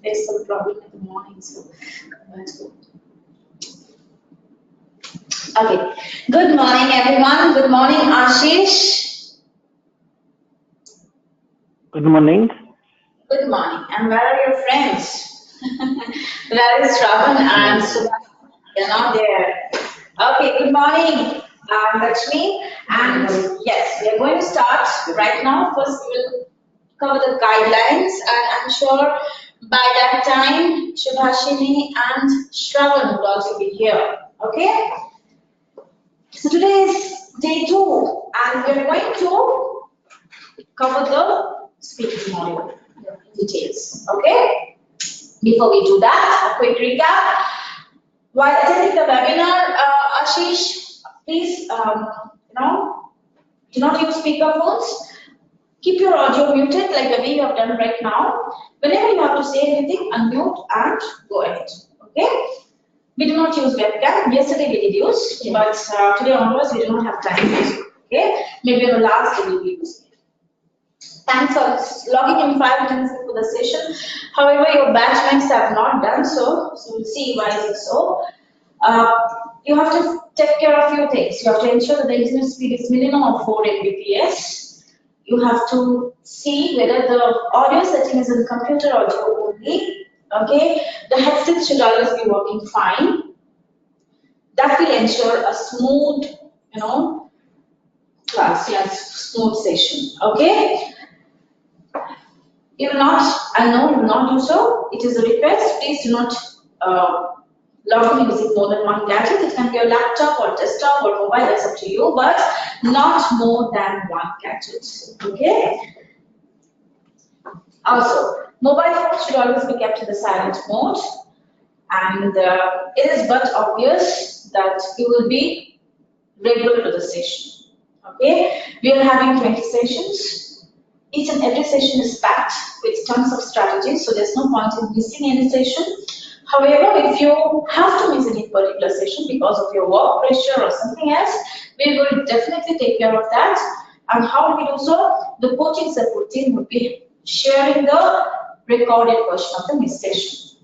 there's some problem in the morning, so let's go. Okay. Good morning, everyone. Good morning, Ashish. Good morning. Good morning. And where are your friends? Where is Shravan and Subhash? They're not there. Okay, good morning, Lakshmi. And yes, we are going to start right now. First, we will cover the guidelines, and I'm sure by that time, Shubhashini and Shravan will also be here. Okay? So today is day 2, and we are going to cover the speaking module in details. Okay? Before we do that, a quick recap. While attending the webinar, Ashish, please, do not use speakerphones. Keep your audio muted like the way you have done right now. Whenever you have to say anything, unmute and go ahead. Okay? We do not use webcam. Yesterday we did use, but today onwards we do not have time to use it. Okay? Maybe on the last day we will be using it. Thanks for logging in 5 minutes before the session. However, your batchmates have not done so, so we'll see why is it so. You have to take care of a few things. You have to ensure that the internet speed is minimum of 4 Mbps. You have to see whether the audio setting is in computer audio only. Okay, the headset should always be working fine. That will ensure a smooth, class, yes, smooth session. Okay. You will not, I know you will not do so. It is a request. Please do not log in using more than one gadget. It can be a laptop or desktop or mobile, that's up to you, but not more than one gadget. Okay? Also, mobile phones should always be kept in the silent mode, and it is but obvious that you will be regular to the session. Okay? We are having 20 sessions. Each and every session is packed with tons of strategies, so there's no point in missing any session. However, if you have to miss any particular session because of your work pressure or something else, we will definitely take care of that. And how do we do so? The coaching support team will be sharing the recorded version of the missed session.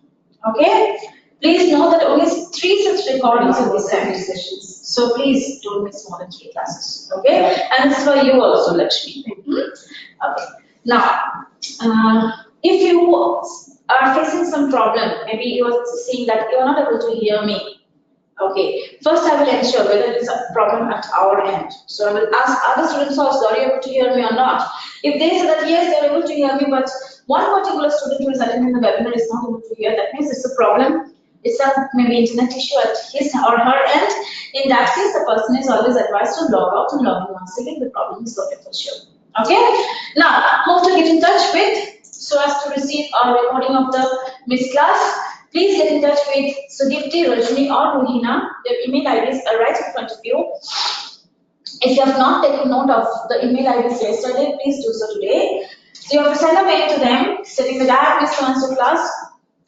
Okay? Please know that only 3 such recordings will be sent to sessions. So please don't miss more than 3 classes. Okay? And this is for you also, Lakshmi. Okay. Now, if you are facing some problem, maybe you are seeing that you are not able to hear me. Okay. First, I will ensure whether it is a problem at our end. So I will ask other students also, are you able to hear me or not? If they say that yes, they are able to hear me, but one particular student who is attending the webinar is not able to hear, that means it's a problem. It's a maybe internet issue at his or her end. In that case, the person is always advised to log out and log in once again. The problem is sorted for sure. Okay? Now, how to get in touch with so as to receive a recording of the missed class? Please get in touch with Sudipti, Rajni or Ruhina. Their email IDs are right in front of you. If you have not taken note of the email IDs yesterday, please do so today. So you have to send a mail to them stating that I have missed one class.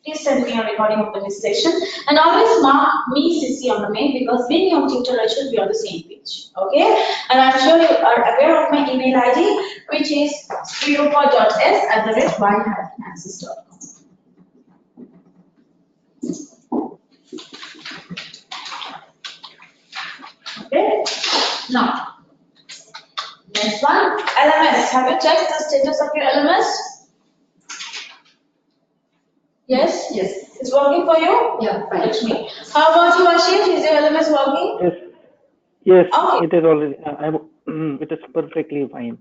Please send me a recording of the missed session, and always mark me CC on the mail, because being your tutor, I should be on the same page. Okay? And I'm sure you are aware of my email ID, which is sreerupa.s@y-access.com. Okay? Now, next one, LMS. Have you checked the status of your LMS? Yes? Yes. It's working for you? Yeah, fine. Lakshmi. How about you, Ashish? Is your LMS working? Yes. Yes, okay. It is already. It is perfectly fine.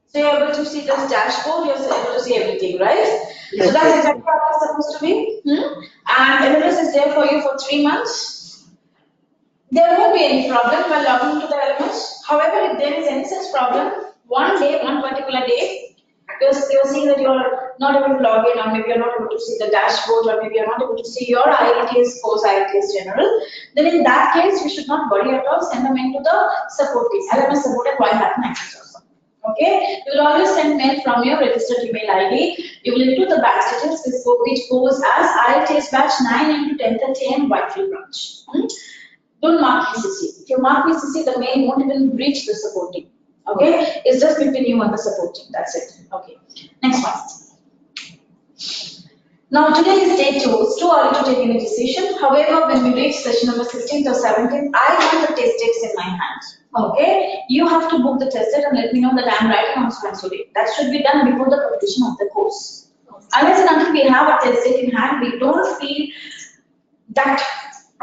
So you're able to see this dashboard, you're able to see everything, right? Yes, so that's exactly how it's supposed to be. And LMS is there for you for 3 months. There won't be any problem while logging into the LMS. However, if there is any such problem, one particular day, because you're seeing that you're not able to log in, or maybe you're not able to see the dashboard, or maybe you're not able to see your IELTS course, IELTS general, then in that case, you should not worry at all. Send them into the support team, LMS support at y-access.com. Okay? You will always send mail from your registered email ID. You will input the batch details, which goes as IELTS batch 9 AM to 10:30 AM Whitefield branch. Don't mark PCC. If you mark PCC, the mail won't even reach the support team. Okay? It's just between you and the support team. That's it. Okay. Next one. Now today is day 2. It's too early to take any decision. However, when we reach session number 16th or 17th, I want the test dates in my hand. Okay? You have to book the test date and let me know that I am writing on so day. That should be done before the completion of the course. Unless and until we have a test date in hand, we don't feel that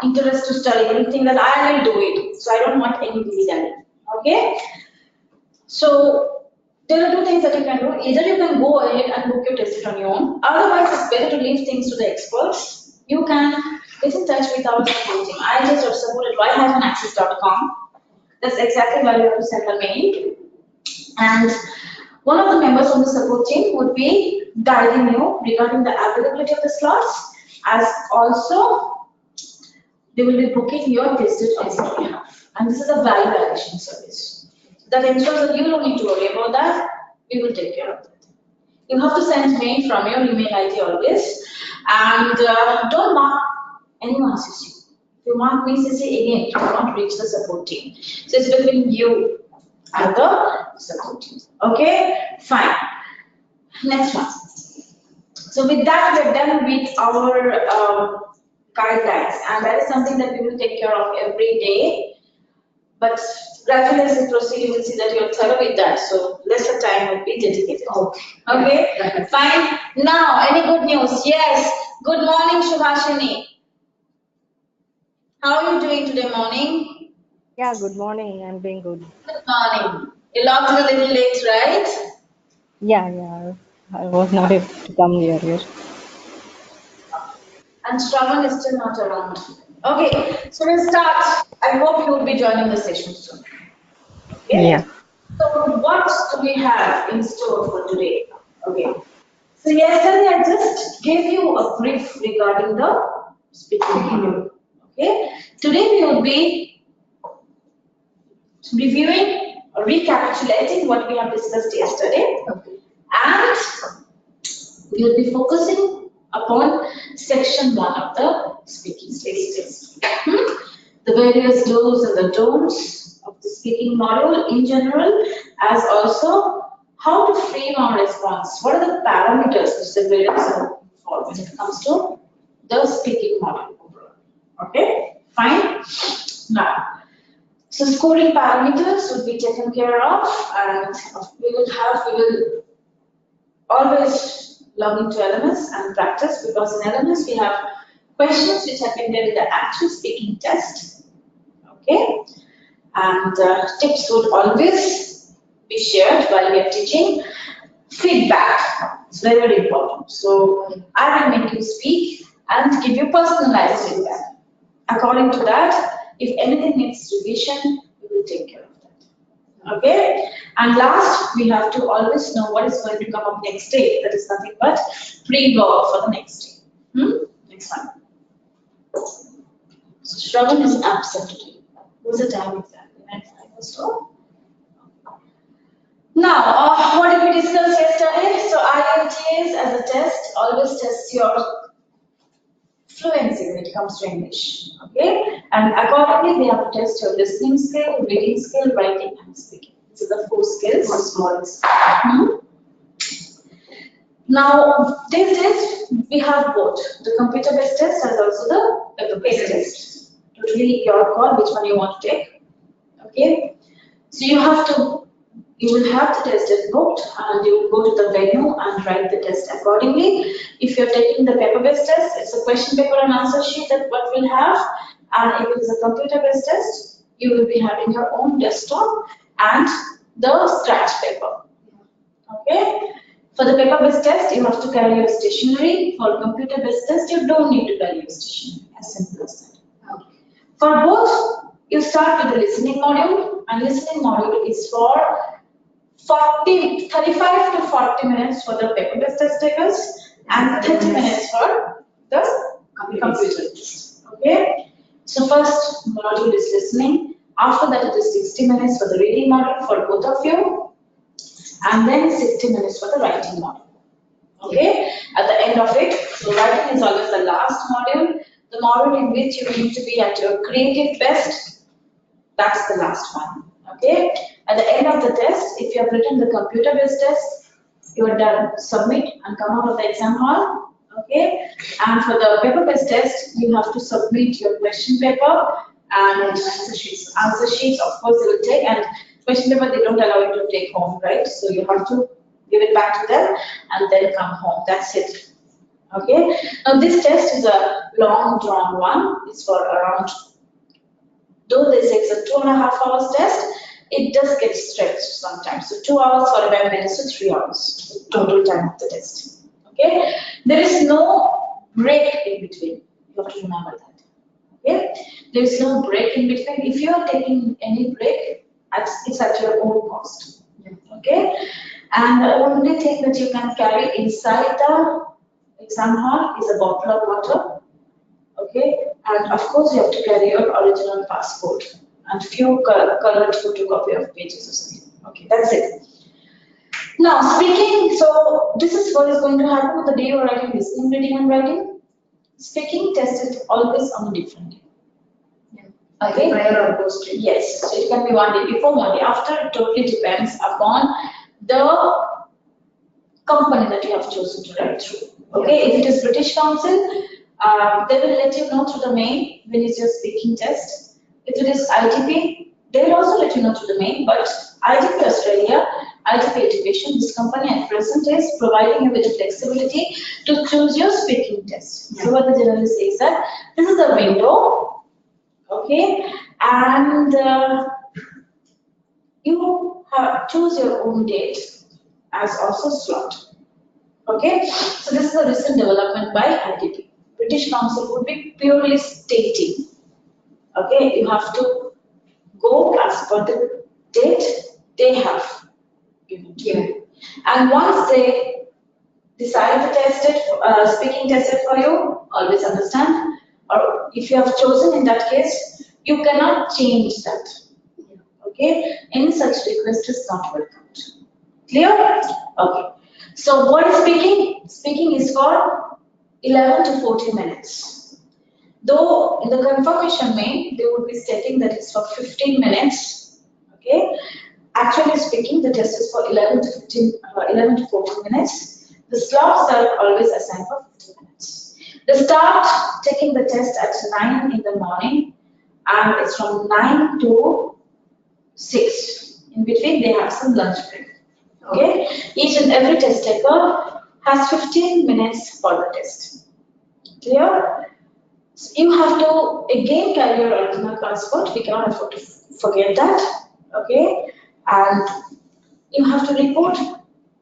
interest to study anything that I will do it. So I don't want any delay done. Okay? So there are two things that you can do. Either you can go ahead and book your test date on your own. Otherwise, it's better to leave things to the experts. You can get in touch with our support team. IELTS.support@y-access.com. That's exactly where you have to send a mail. And one of the members from the support team would be guiding you regarding the availability of the slots, as also they will be booking your test date on your behalf. And this is a value addition service. That ensures that you don't need to worry about that. We will take care of that. You have to send mail from your email ID always, and don't mark anyone CC. If you mark me CC again, you will not reach the support team. So it's between you and the support team. Okay, fine. Next one. So with that, we're done with our guidelines, and that is something that we will take care of every day. But gradually as we proceed, you will see that you're thorough with that. So lesser time will be dedicated. Okay. Yeah. Fine. Now, any good news? Yes. Good morning, Shubhashini. How are you doing today morning? Yeah, good morning. I'm doing good. Good morning. You logged in a little late, right? Yeah. I was not able to come earlier. And Shravan is still not around. Okay, so we'll start. I hope you will be joining the session soon. Okay? Yeah. So what do we have in store for today? Okay. So yesterday I just gave you a brief regarding the speaking module. Okay. Today we will be reviewing or recapitulating what we have discussed yesterday. Okay. And we will be focusing upon section 1 of the speaking stages. The various do's and the don'ts of the speaking module in general, as also how to frame our response. What are the parameters which the graders are looking for when it comes to the speaking module? Okay, fine. Now, so scoring parameters will be taken care of, and we will always log into LMS and practice, because in LMS we have questions which have been there in the actual speaking test. Okay, and tips would always be shared while we are teaching. Feedback is very, very important. So I will make you speak and give you personalized feedback. According to that, if anything needs revision, we will take care of that. Okay? And last, we have to always know what is going to come up next day. That is nothing but pre-work for the next day. Next one. So Shravan is absent today. What's the time exactly? 9:05 or so? Now, what did we discuss yesterday? So IELTS as a test always tests your fluency when it comes to English. Okay? And accordingly, we have to test your listening skill, reading skill, writing, and speaking. These are the 4 skills. Now, these days, we have both the computer-based test and also the paper-based test. Totally your call, which one you want to take. Okay? So you will have the test is booked, and you will go to the venue and write the test accordingly. If you're taking the paper-based test, it's a question paper and answer sheet that what we'll have. And if it is a computer-based test, you will be having your own desktop and the scratch paper. Okay? For the paper-based test, you have to carry your stationery. For computer-based test, you don't need to carry your stationery. As simple as that. Okay. For both, you start with the listening module, and listening module is for 35 to 40 minutes for the paper-based test takers and 30 minutes for the computer test. Okay? So first module is listening. After that, it is 60 minutes for the reading module for both of you, and then 60 minutes for the writing module. Okay? At the end of it, so writing is always the last module, the module in which you need to be at your creative best. That's the last one. Okay? At the end of the test, if you have written the computer-based test, you are done. Submit and come out of the exam hall, Okay, and for the paper-based test, you have to submit your question paper and answer sheets. Answer sheets, of course, they will take, and question paper they don't allow you to take home, right? So you have to give it back to them and then come home. That's it. Okay. Now this test is a long drawn one. It's for around, though they say it's a 2.5 hours test, it does get stretched sometimes. So 2 hours, 45 minutes to 3 hours, the total time of the test. Okay. There is no break in between. You have to remember that. Okay. There is no break in between. If you are taking any break, it's at your own cost. Okay. And the only thing that you can carry inside the exam hall is a bottle of water. Okay, and of course you have to carry your original passport and few colored photocopy of pages or something. Okay, that's it. Now speaking, so this is what is going to happen on the day you're writing listening, reading and writing. Speaking test is always on a different day. Okay. Prior or post? Yes, so it can be one day before, one day after. It totally depends upon the company that you have chosen to write through. Okay, if it is British Council, they will let you know through the mail when it's your speaking test. If it is ITP, they will also let you know through the mail, but ITP Australia, ITP Education, this company at present is providing you with the flexibility to choose your speaking test. So what the generally says that this is the window, okay, and you choose your own date as also slot. Okay, so this is a recent development by ITP. British Council would be purely stating. Okay, you have to go as per the date they have given to you. And once they decide to test it, speaking test it for you, always understand. Or if you have chosen in that case, you cannot change that. Okay, any such request is not welcomed. Clear? Okay. So what is speaking? Speaking is for 11 to 40 minutes. Though in the confirmation mail, they would be stating that it's for 15 minutes. Okay. Actually speaking, the test is for 11 to 14 minutes. The slots are always assigned for 15 minutes. They start taking the test at 9 in the morning, and it's from 9 to 6. In between, they have some lunch break. Okay, each and every test taker has 15 minutes for the test. Clear? So you have to again carry your original passport. We cannot afford to forget that. Okay, and you have to report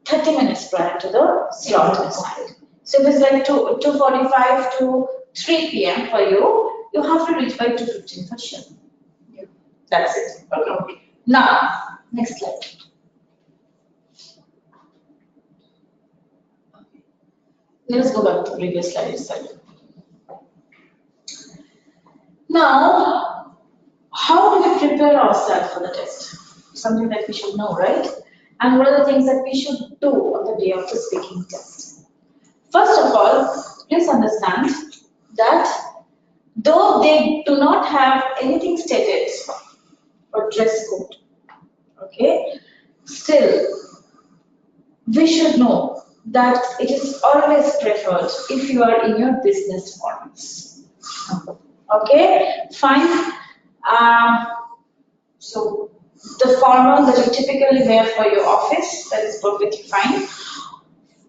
30 minutes prior to the slot assigned. So if it's like 2:45 to 3 p.m. for you, you have to reach by 2:15 for sure. That's it. Okay. Now, next slide. Let's go back to the previous slide itself. Now, how do we prepare ourselves for the test? Something that we should know, right? And what are the things that we should do on the day of the speaking test? First of all, please understand that though they do not have anything stated or dress code, okay, still we should know that it is always preferred if you are in your business forms. Okay, fine. So the formal that you typically wear for your office, that is perfectly fine.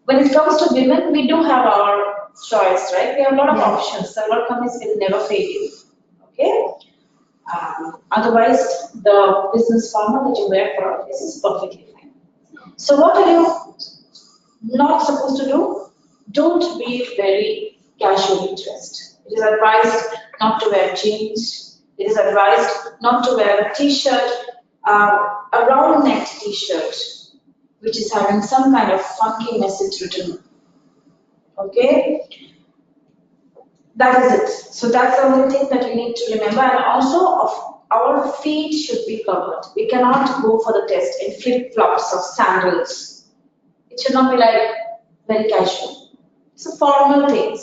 When it comes to women, we do have our choice, right? We have a lot of options. A lot of companies will never fail you. Okay. Otherwise, the business formal that you wear for office is perfectly fine. So what are you not supposed to do? Don't be very casually dressed. It is advised not to wear jeans. It is advised not to wear a t-shirt, a round neck t-shirt, which is having some kind of funky message written. Okay? That is it. So that's the only thing that we need to remember. And also, our feet should be covered. We cannot go for the test in flip-flops or sandals. It should not be like very casual. It's a formal thing.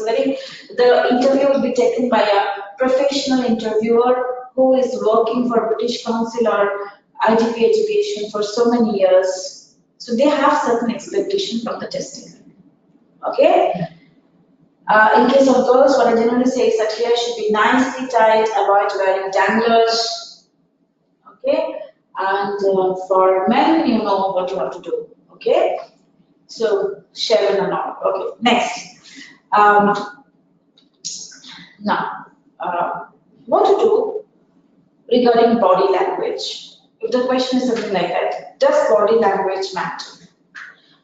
The interview will be taken by a professional interviewer who is working for British Council or ITP Education for so many years. 'So they have certain expectation from the testing. Okay? Now, next slide. Let's go back to the previous slide itself. Now, how do we prepare ourselves for the test? Something that we should know, right? And what are the things that we need to remember? And also, our feet should be covered. We cannot go for the test in flip-flops or sandals. It should not be like very casual. It's a formal thing. The interview will be taken by a professional interviewer who is working for British Council or ITP Education for so many years. So they have certain expectation from the testing. Okay? In case of girls, what I generally say is that hair should be nicely tied, avoid wearing danglers, okay? And for men, you know what you have to do, okay? So, shaven and all. Okay, next. Um, now, what to do regarding body language? If the question is something like that, does body language matter?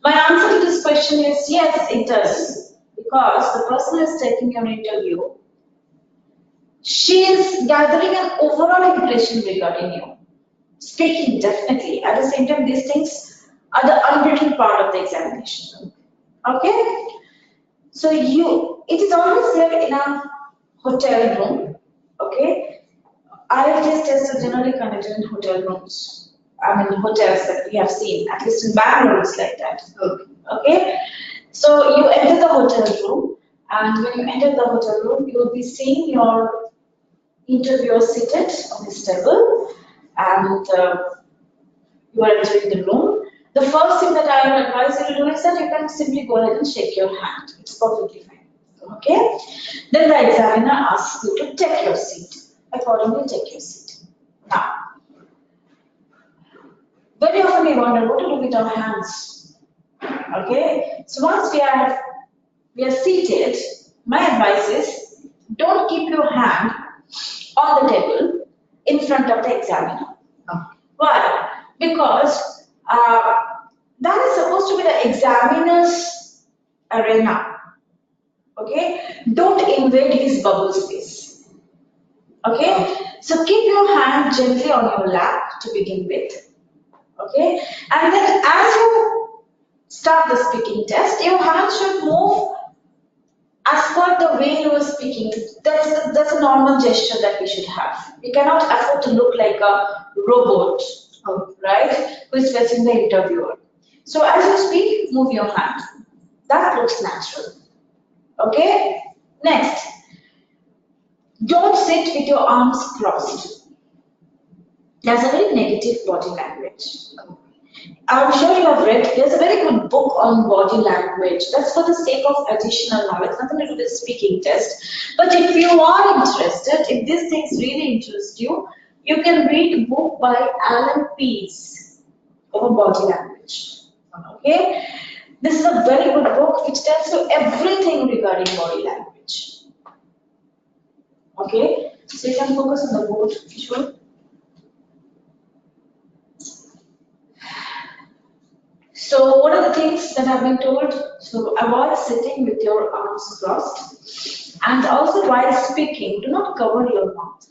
My answer to this question is yes, it does. Because the person who is taking your interview, she is gathering an overall impression regarding you. Speaking, definitely. At the same time, these things are the unwritten part of the examination. Okay? So it is always there in a hotel room. Okay? IELTS tests are generally conducted in hotel rooms. I mean, hotels that we have seen, at least in Bangalore, it's like that. Okay? So you enter the hotel room, and when you enter the hotel room, you will be seeing your interviewer seated on his table, and you are entering the room. The first thing that I will advise you to do is that you can simply go ahead and shake your hand. It's perfectly fine. Okay? Then the examiner asks you to take your seat. Accordingly, take your seat. Now, very often we wonder what to do with our hands. Okay? So once we are seated, my advice is don't keep your hand on the table in front of the examiner. Why? Because that is supposed to be the examiner's arena. Okay? Don't invade his bubble space. Okay? So keep your hand gently on your lap to begin with. Okay? And then as you start the speaking test, your hand should move as per the way you are speaking. That's a normal gesture that we should have. We cannot afford to look like a robot, right, who is facing the interviewer. So as you speak, move your hand. That looks natural. Okay? Next, don't sit with your arms crossed. That's a very negative body language. I'm sure you have read, there's a very good book on body language. That's for the sake of additional knowledge, nothing to do with speaking test. But if you are interested, if these things really interest you, you can read a book by Alan Pease on body language. Okay? This is a very good book which tells you everything regarding body language. Okay? So you can focus on the board, sure. So what are the things that have been told? So avoid sitting with your arms crossed, and also while speaking, do not cover your mouth.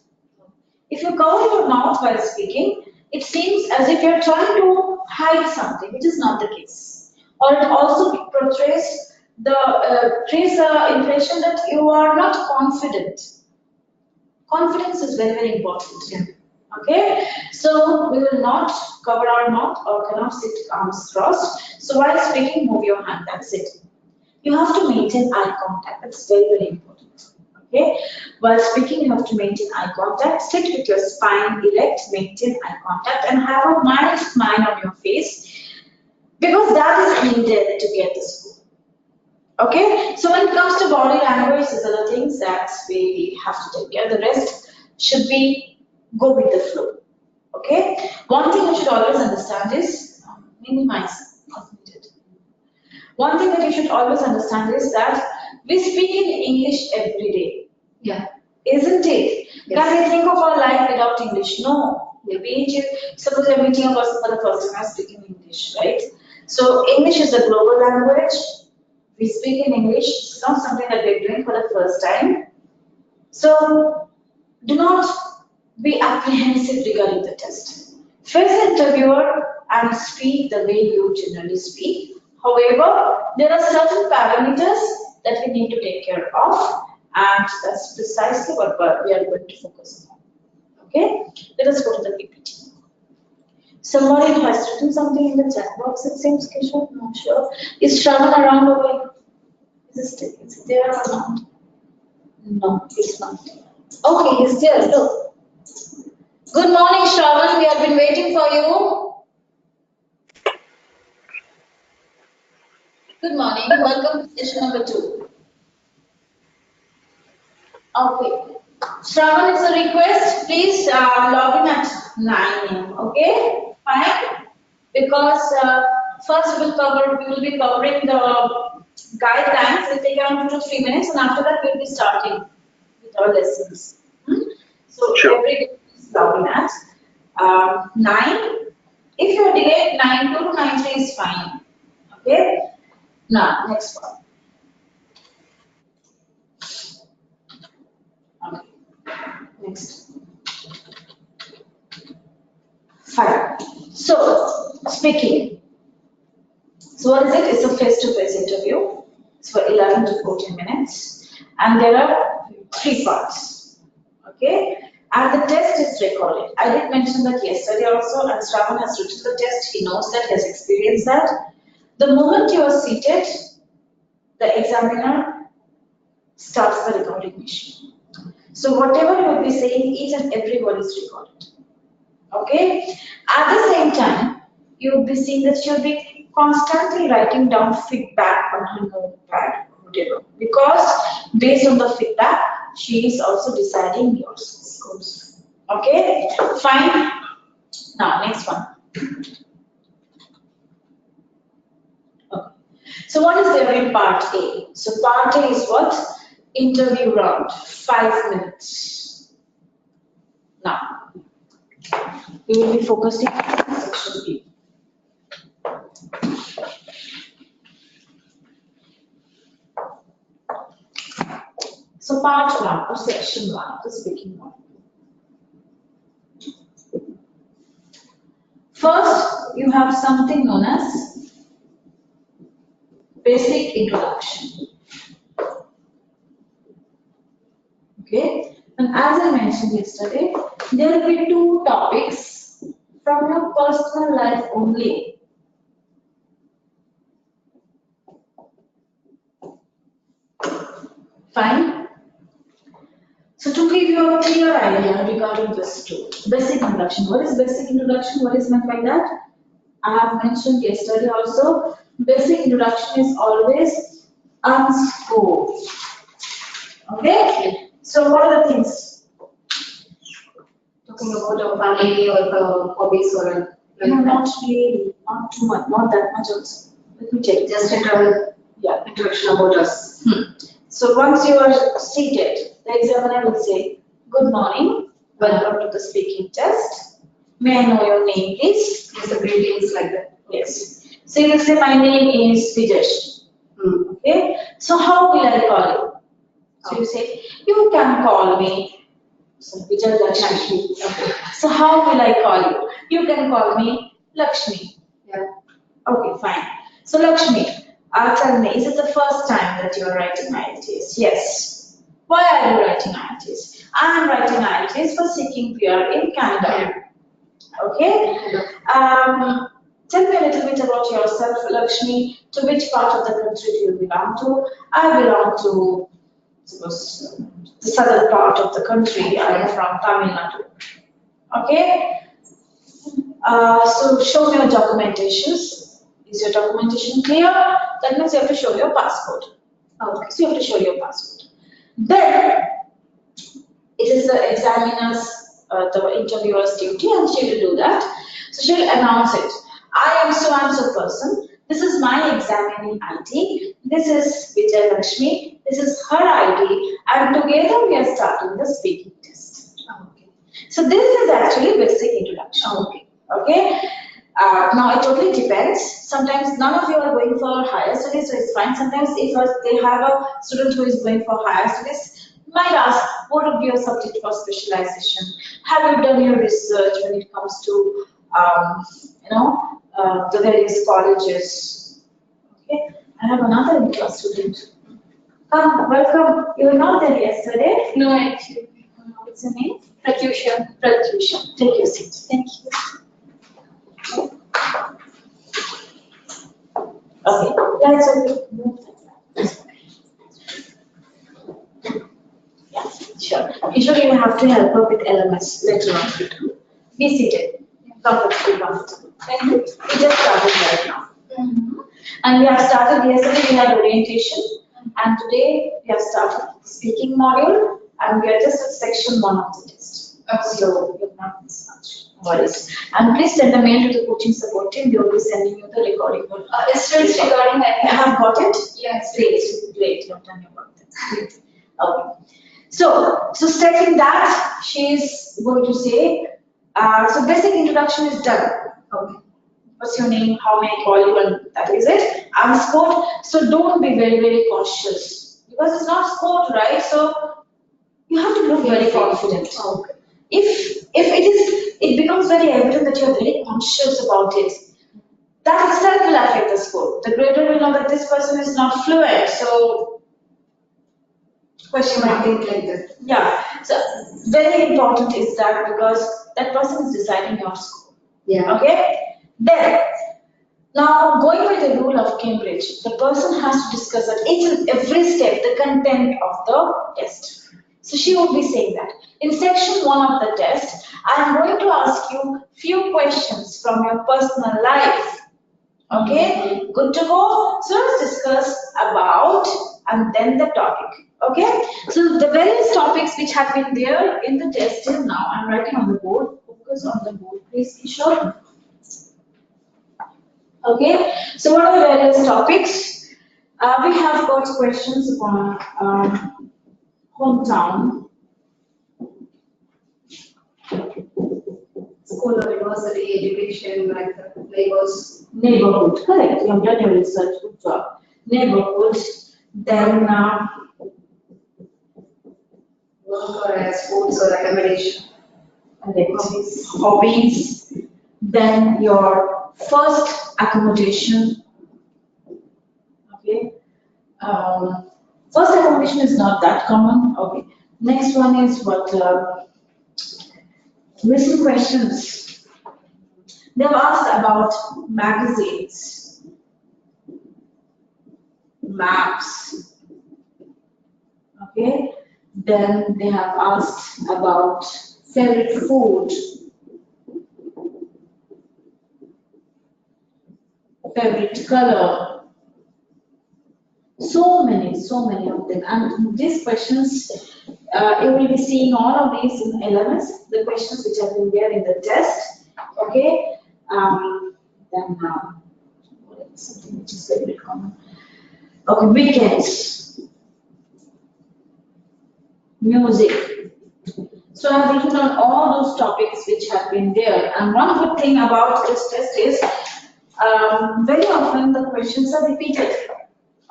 If you cover your mouth while speaking, it seems as if you're trying to hide something, which is not the case. Or it also portrays creates the impression that you are not confident. Confidence is very, very important. Yeah. Okay, so we will not cover our mouth or cannot sit arms crossed. So while speaking, move your hand. That's it. You have to maintain eye contact. That's very, very important. Okay, while speaking, you have to maintain eye contact. Sit with your spine erect, maintain eye contact, and have a mild smile on your face because that is needed to get the score. Okay, so when it comes to body language, these are the things that we have to take care. The rest should be go with the flow. Okay, one thing you should always understand is minimize. One thing that you should always understand is that we speak in English every day. Yeah. Isn't it? Yes. Can we think of our life without English? No. Maybe suppose you're meeting a person for the first time speaking English, right? So English is a global language. We speak in English. It's not something that we're doing for the first time. So do not be apprehensive regarding the test. Face the interviewer and speak the way you generally speak. However, there are certain parameters that we need to take care of, and that's precisely what we are going to focus on. Okay? Let us go to the PPT. Somebody has written something in the chat box, it seems, Kishore, I'm not sure. Is Shravan around over here? Is it there or not? No, it's not. Okay, he's there, look. Good morning, Shravan. We have been waiting for you. Good morning. Welcome to session number 2. Okay. Shravan, is a request. Please log in at 9 a.m. Okay? Fine? Because first we will be covering the guidelines. It will take around 2 to 3 minutes, and after that we'll be starting with our lessons. So Sure. every day is log in at 9. If you are delayed, 9:02 to 9:03 is fine. Okay? Now, next one. Okay. Next. Fine. So, speaking. So what is it? It's a face-to-face interview. It's for 11 to 14 minutes. And there are 3 parts. Okay? And the test is recorded. I did mention that yesterday also, and Shravan has written the test. He knows that, he has experienced that. The moment you are seated, the examiner starts the recording machine. So whatever you will be saying, each and every word is recorded. Okay? At the same time, you will be seeing that you'll be constantly writing down feedback on her notepad, whatever. Because based on the feedback, she is also deciding your scores. Okay? Fine. Now, next one. Okay. So what is there in part A? So part A is what? Interview round, 5 minutes. Now, we will be focusing on section B. So part 1 or section 1 of the speaking model. First, you have something known as basic introduction. Okay, and as I mentioned yesterday, there will be 2 topics from your personal life only. Fine. So to give you a clear idea regarding this too, basic introduction. What is basic introduction? What is meant by that? I have mentioned yesterday also, basic introduction is always unscored. Okay? So what are the things? Talking about our family or hobbies or No, not really, not too much, not that much also. Let me check. just a Yeah. introduction about us. So once you are seated, the examiner will say, "Good morning, welcome to the speaking test. May I know your name, please?" Just the greetings like that. Yes. So you will say, "My name is Vijesh." Okay. So how will I call you? So you say, "You can call me." So Vijay Lakshmi. Okay. So how will I call you? You can call me Lakshmi. Yeah. Okay, fine. So Lakshmi, tell me, is it the first time that you are writing IELTS? Yes. Why are you writing IELTS? I am writing IELTS for seeking PR in Canada. Okay. Tell me a little bit about yourself, Lakshmi. To which part of the country do you belong to? I belong to, suppose, the southern part of the country. I am from Tamil Nadu. Okay. So show me your documentations. Is your documentation clear? That means you have to show your passport. Okay, so you have to show your passport. Then it is the examiner's, the interviewer's duty, and she will do that. So she will announce it. I am so and so person. This is my examining ID. This is Vijay Lakshmi. This is her ID, and together we are starting the speaking test. Okay. So this is actually basic introduction. Okay. Okay. Now it totally depends. Sometimes none of you are going for higher studies, so it's fine. Sometimes if they have a student who is going for higher studies, might ask what would be your subject for specialization. Have you done your research when it comes to the various colleges? Okay. I have another class student. Come, welcome. You were not there yesterday. No, actually. What's your name? Pratyusha. Pratyusha. Take your seat. Thank you. Okay, yeah, it's okay. Yeah, sure. Usually you have to help her with LMS later on. Be seated. Comfortable. Thank you. We just started right now. And we have started yesterday, we had orientation. And today we have started the speaking module. and we are just at section 1 of the test. So you've not missed much. No worries. And please send a mail to the coaching support team. They will be sending you the recording. Students regarding You that. have got it? Yes. Great. You've done your work. That's great. Okay. So starting that, she's going to say, so basic introduction is done. Okay. What's your name? How may I call you? And that is it. I'm sport. So don't be very, very cautious because it's not sport, right? So you have to look very confident. Okay. If it becomes very evident that you're very conscious about it, that itself will affect the score. The grader will know that this person is not fluent. So question mark. Something like that. Yeah. So very important is that because that person is deciding your score. Yeah. Okay. Then now going by the rule of Cambridge, the person has to discuss at each and every step the content of the test. So she would be saying that. In section 1 of the test, I am going to ask you few questions from your personal life. Okay, good to go. So let's discuss about and then the topic. Okay, so the various topics which have been there in the test till now, I'm writing on the board. Focus on the board, please, Kishore. Okay, so what are the various topics? We have got questions upon hometown, School or university, education, like the labels. neighborhood. Correct, you have done your research. Good job. Neighborhood, then Work or sports or accommodation. hobbies, then your first accommodation. Okay. First accommodation is not that common. Okay. Next one is what recent questions. They've asked about magazines, maps. Okay. Then they have asked about favorite food, favorite color. So many of them. And these questions, you will be seeing all of these in LMS, the questions which have been there in the test. Okay. Then something which is very common. Okay, weekends, music. So I have written down all those topics which have been there. And one good thing about this test is very often the questions are repeated.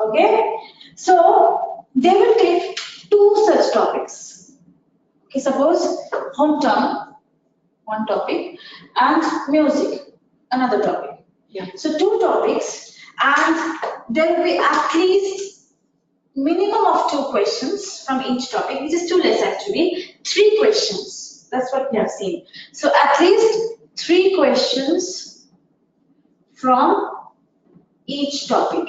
Okay, so they will take 2 such topics. Okay, suppose hometown, one topic, and music, another topic. Yeah. So 2 topics, and there will be at least minimum of 2 questions from each topic, which is 2 less actually, 3 questions. That's what we have seen. So at least 3 questions from each topic.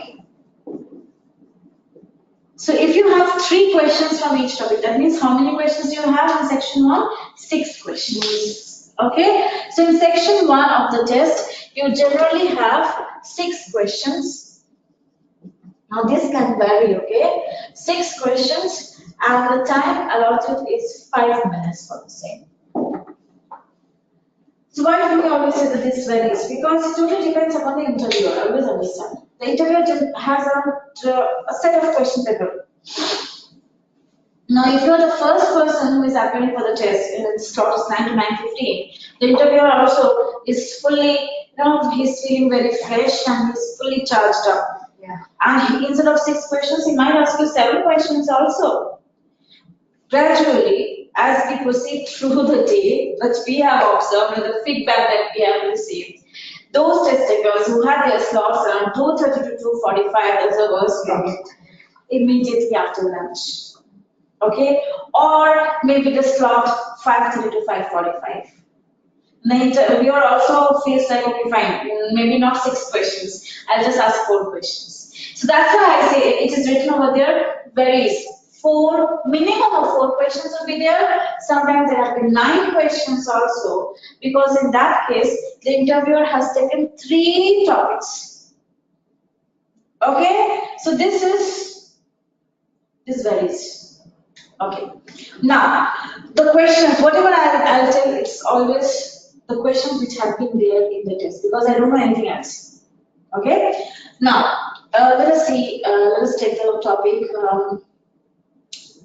So if you have 3 questions from each topic, that means how many questions do you have in section 1? 6 questions. Okay? So in section 1 of the test, you generally have 6 questions. Now this can vary, okay? 6 questions, and the time allotted is 5 minutes for the same. So why do we always say that this varies? Because it totally depends upon the interviewer, always understand. The interviewer has a set of questions paper. Now if you are the first person who is appearing for the test, and the slot is 9 to 9:15, the interviewer also is fully, he's feeling very fresh and he's fully charged up. Yeah. And instead of 6 questions, he might ask you 7 questions also. Gradually, as we proceed through the day, which we have observed and the feedback that we have received, those test takers who had their slots around 2:30 to 2:45, that's the worst slot, immediately after lunch. Okay? Or maybe the slot 5:30 to 5:45. The interviewer also feels like, okay, fine, maybe not 6 questions, I'll just ask 4 questions. So that's why I say it is written over there, varies. 4, minimum of 4 questions will be there. Sometimes there have been 9 questions also, because in that case, the interviewer has taken 3 topics. Okay? So this varies. Okay. Now, the questions, whatever I'll tell, it's always the questions which have been there in the test because I don't know anything else. Okay. Now, let us see. Let us take the topic.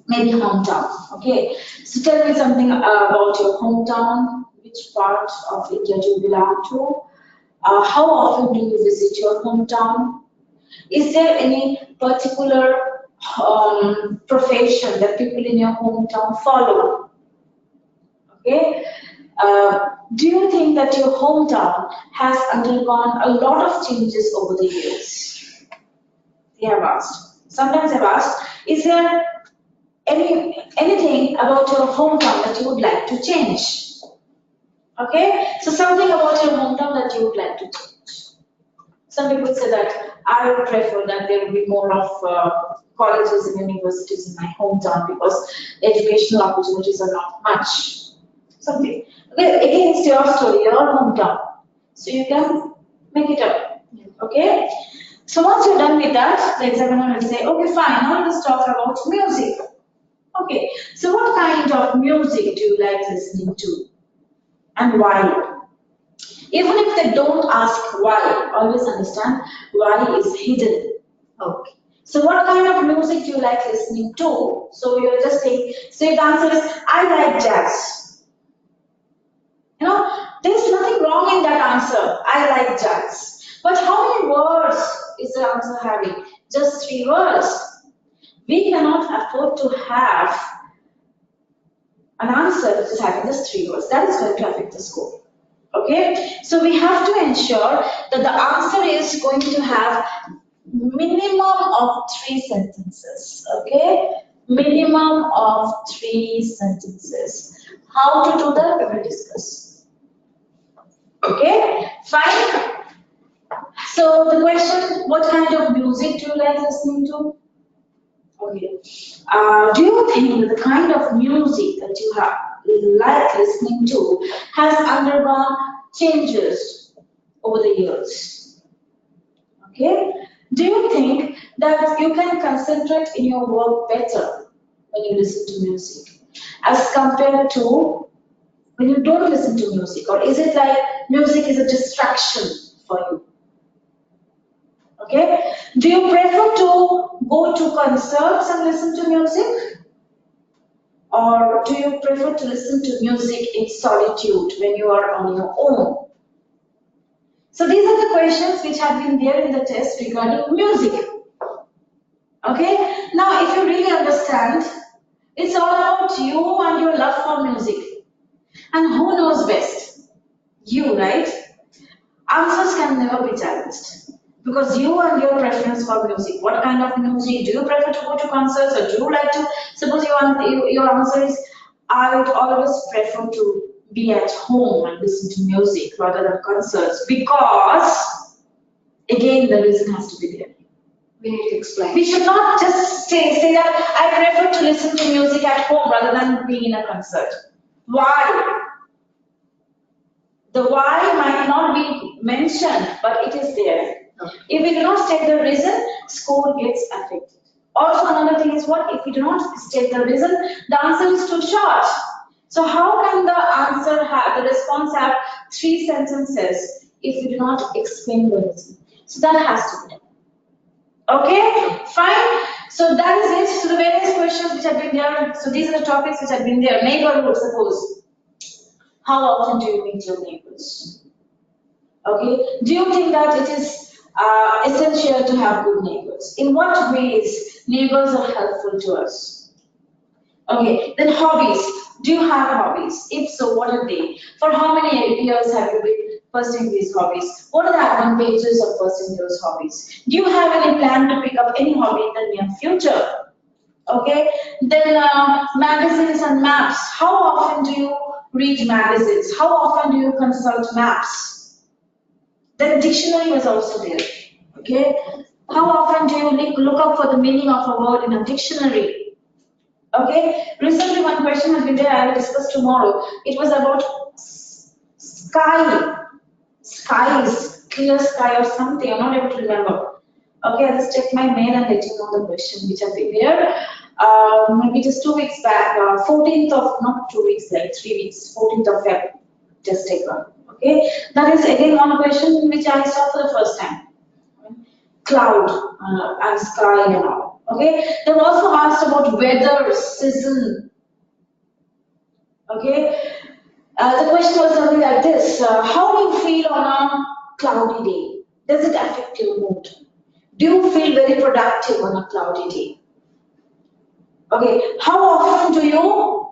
Maybe hometown. Okay. So tell me something about your hometown. Which part of India do you belong to? How often do you visit your hometown? Is there any particular profession that people in your hometown follow? Okay. Do you think that your hometown has undergone a lot of changes over the years? They have asked. Sometimes I've asked, is there anything about your hometown that you would like to change? Okay, so something about your hometown that you would like to change. Some people say that I would prefer that there will be more of colleges and universities in my hometown because educational opportunities are not much. Something. Okay, again, it's your story, your hometown. So you can make it up. Okay? So once you're done with that, the examiner will say, okay, fine, now let's talk about music. Okay, so what kind of music do you like listening to? And why? Even if they don't ask why, always understand why is hidden. Okay. So what kind of music do you like listening to? So you're just saying, so the answer is, I like jazz. You know, there's nothing wrong in that answer. I like jazz. But how many words is the answer having? Just 3 words. We cannot afford to have an answer which is having just 3 words. That is going to affect the score. Okay? So we have to ensure that the answer is going to have minimum of 3 sentences. Okay? Minimum of 3 sentences. How to do that, we will discuss. Okay? Fine. So the question, what kind of music do you like listening to? Okay. Do you think that the kind of music that you like listening to has undergone changes over the years? Okay. Do you think that you can concentrate in your work better when you listen to music as compared to when you don't listen to music? Or is it like music is a distraction for you? Okay. Do you prefer to go to concerts and listen to music? Or do you prefer to listen to music in solitude when you are on your own? So these are the questions which have been there in the test regarding music. Okay. Now if you really understand, it's all about you and your love for music. And who knows best? You, right? Answers can never be challenged. Because you and your preference for music, what kind of music? Do you prefer to go to concerts or do you like to, suppose your answer is, I would always prefer to be at home and listen to music rather than concerts because, again, the reason has to be there. We need to explain. We should not just say that I prefer to listen to music at home rather than being in a concert. Why? The why might not be mentioned, but it is there. If we do not state the reason, score gets affected. Also, another thing is what? If we do not state the reason, the answer is too short. So how can the response have 3 sentences if we do not explain the reason? So that has to be done. Okay, fine. So that is it. So the various questions which have been there. So these are the topics which have been there. Neighborhood, suppose. How often do you meet your neighbors? Okay. Do you think that it is essential to have good neighbors? In what ways neighbors are helpful to us? Okay. Then hobbies. Do you have hobbies? If so, what are they? For how many years have you been pursuing these hobbies? What are the advantages of pursuing those hobbies? Do you have any plan to pick up any hobby in the near future? Okay. Then magazines and maps. How often do you read magazines? How often do you consult maps? Then dictionary was also there. Okay. How often do you look up for the meaning of a word in a dictionary? Okay. Recently, one question has been there. I will discuss tomorrow. It was about sky, skies, clear sky or something. I'm not able to remember. Okay, I'll just check my mail and let you know the question which I prepared. Maybe just 2 weeks back, 14th of, not 2 weeks, like 3 weeks, 14th of Feb, just take one. Okay, that is again one question which I saw for the first time. Cloud and sky and all. Okay, they were also asked about weather, season. Okay, the question was something like this: how do you feel on a cloudy day? Does it affect your mood? Do you feel very productive on a cloudy day? Okay, how often do you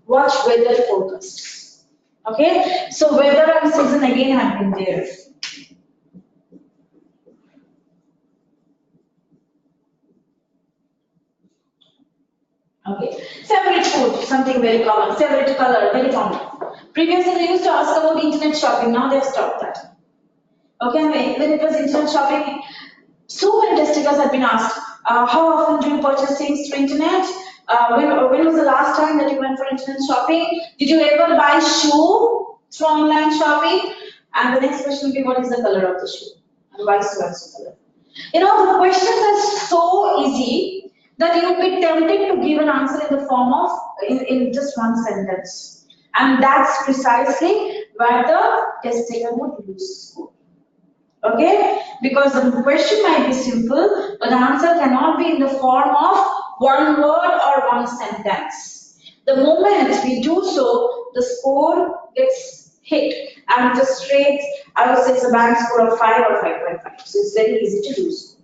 watch weather forecasts? Okay, so weather and season again have been there. Okay, favorite food, something very common. Favorite color, very common. Previously they used to ask about internet shopping, now they've stopped that. Okay, when it was internet shopping, so many test takers have been asked, how often do you purchase things through internet? When was the last time that you went for internet shopping? Did you ever buy shoe through online shopping? And the next question will be, what is the color of the shoe? And vice versa color. You know, the questions are so easy that you will be tempted to give an answer in the form of, in just one sentence. And that's precisely where the test taker would lose score. Okay? Because the question might be simple, but the answer cannot be in the form of one word or one sentence. The moment we do so, the score gets hit and just straight, I would say it's a band score of 5 or 5.5. So it's very easy to do so.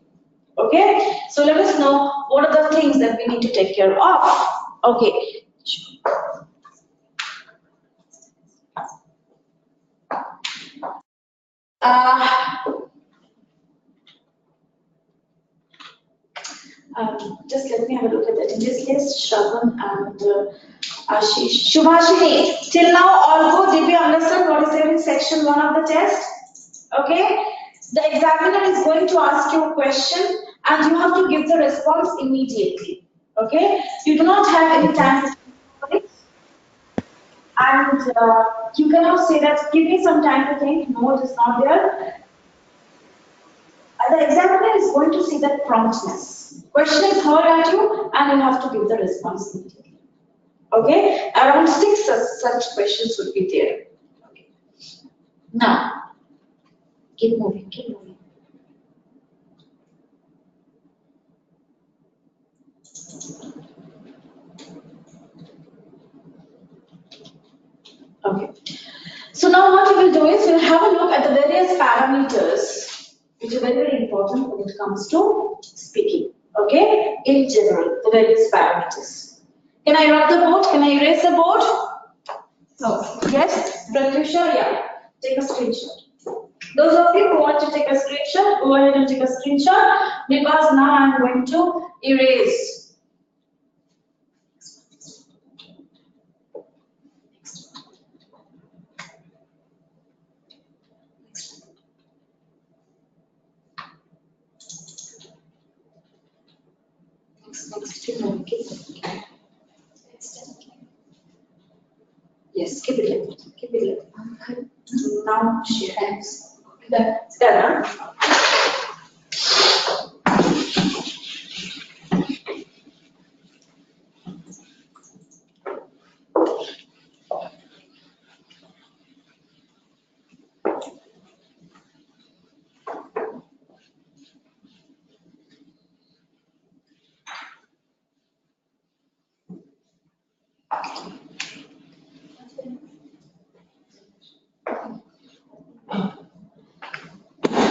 Okay? So let us know what are the things that we need to take care of. Okay. Just let me have a look at that. In this case, Shravan and Ashish. Shubhashini, till now all good. Did we understand what is there in section 1 of the test? Okay? The examiner is going to ask you a question and you have to give the response immediately. Okay? You do not have any time to think. And you cannot say that, give me some time to think. No, it is not there. The examiner is going to see that promptness. Question is heard at you and you have to give the response immediately. Okay? Around 6 such questions would be there. Okay. Now, keep moving, keep moving. Okay. So now what we will do is we will have a look at the various parameters which are very, very important when it comes to speaking. Okay? In general, the various parameters. Can I rub the board? Can I erase the board? No. Yes? Pratyusha? Yeah. Take a screenshot. Those of you who want to take a screenshot, go ahead and take a screenshot because now I am going to erase. Yes, keep it left. Keep it left. Now she has. That's done.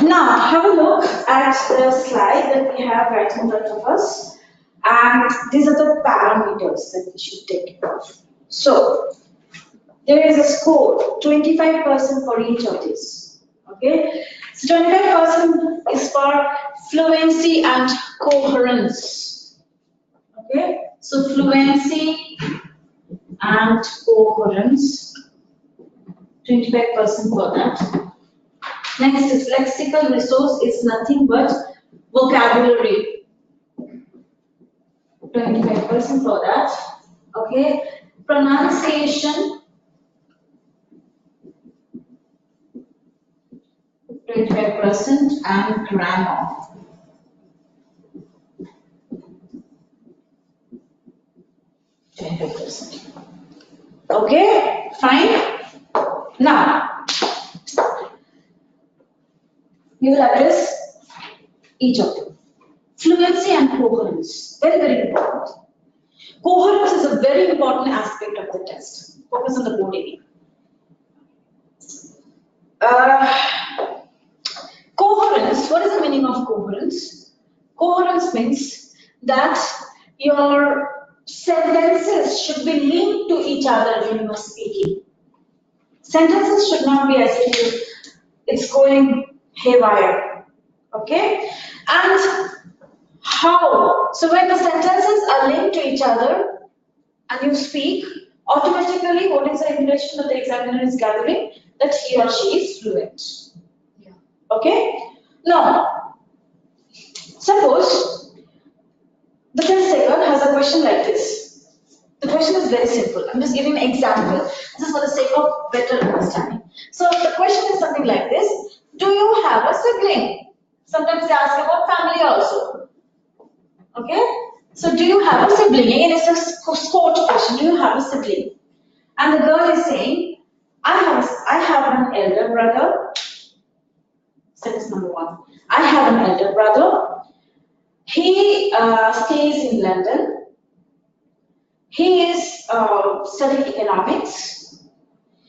Now, have a look at the slide that we have right in front of us. And these are the parameters that we should take care of. So, there is a score, 25% for each of these. Okay? So, 25% is for fluency and coherence. Okay? So, fluency and coherence, 25% for that. Next is lexical resource, is nothing but vocabulary. 25% for that. Okay. Pronunciation, 25%, and grammar. Okay, fine. Now, you will address each of them. Fluency and coherence, very, very important. Coherence is a very important aspect of the test. Focus on the board area. Coherence, what is the meaning of coherence? Coherence means that your sentences should be linked to each other when you are speaking. Sentences should not be as if it's going haywire. Okay? And how? So when the sentences are linked to each other and you speak, automatically what is the impression that the examiner is gathering? That he or she is fluent. Yeah. Okay? Now, suppose the test taker has a question like this. The question is very simple. I'm just giving an example. This is for the sake of better understanding. So the question is something like this. Do you have a sibling? Sometimes they ask about family also. Okay? So do you have a sibling? Again, it's a sport question. Do you have a sibling? And the girl is saying, I have an elder brother. Sentence number 1. I have an elder brother. He stays in London. He is studying economics.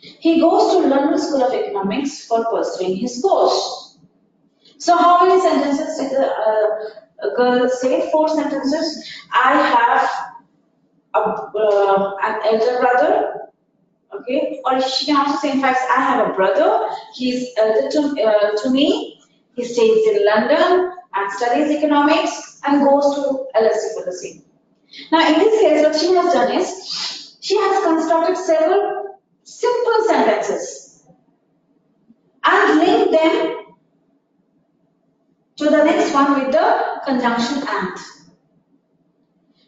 He goes to London School of Economics for pursuing his course. So how many sentences did the girl say? 4 sentences. I have an elder brother. Okay, or she can also say, in fact, I have a brother. He's elder to me. He stays in London and studies economics and goes to LSE for the same. Now, in this case, what she has done is she has constructed several simple sentences and linked them to the next one with the conjunction and.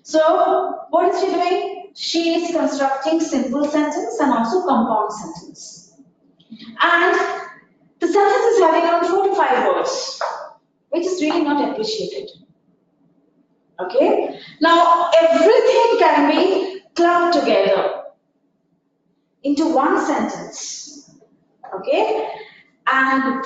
So, what is she doing? She is constructing simple sentence and also compound sentence. And the sentence is having around 4 to 5 words, which is really not appreciated. Okay? Now, everything can be clubbed together into one sentence. Okay? And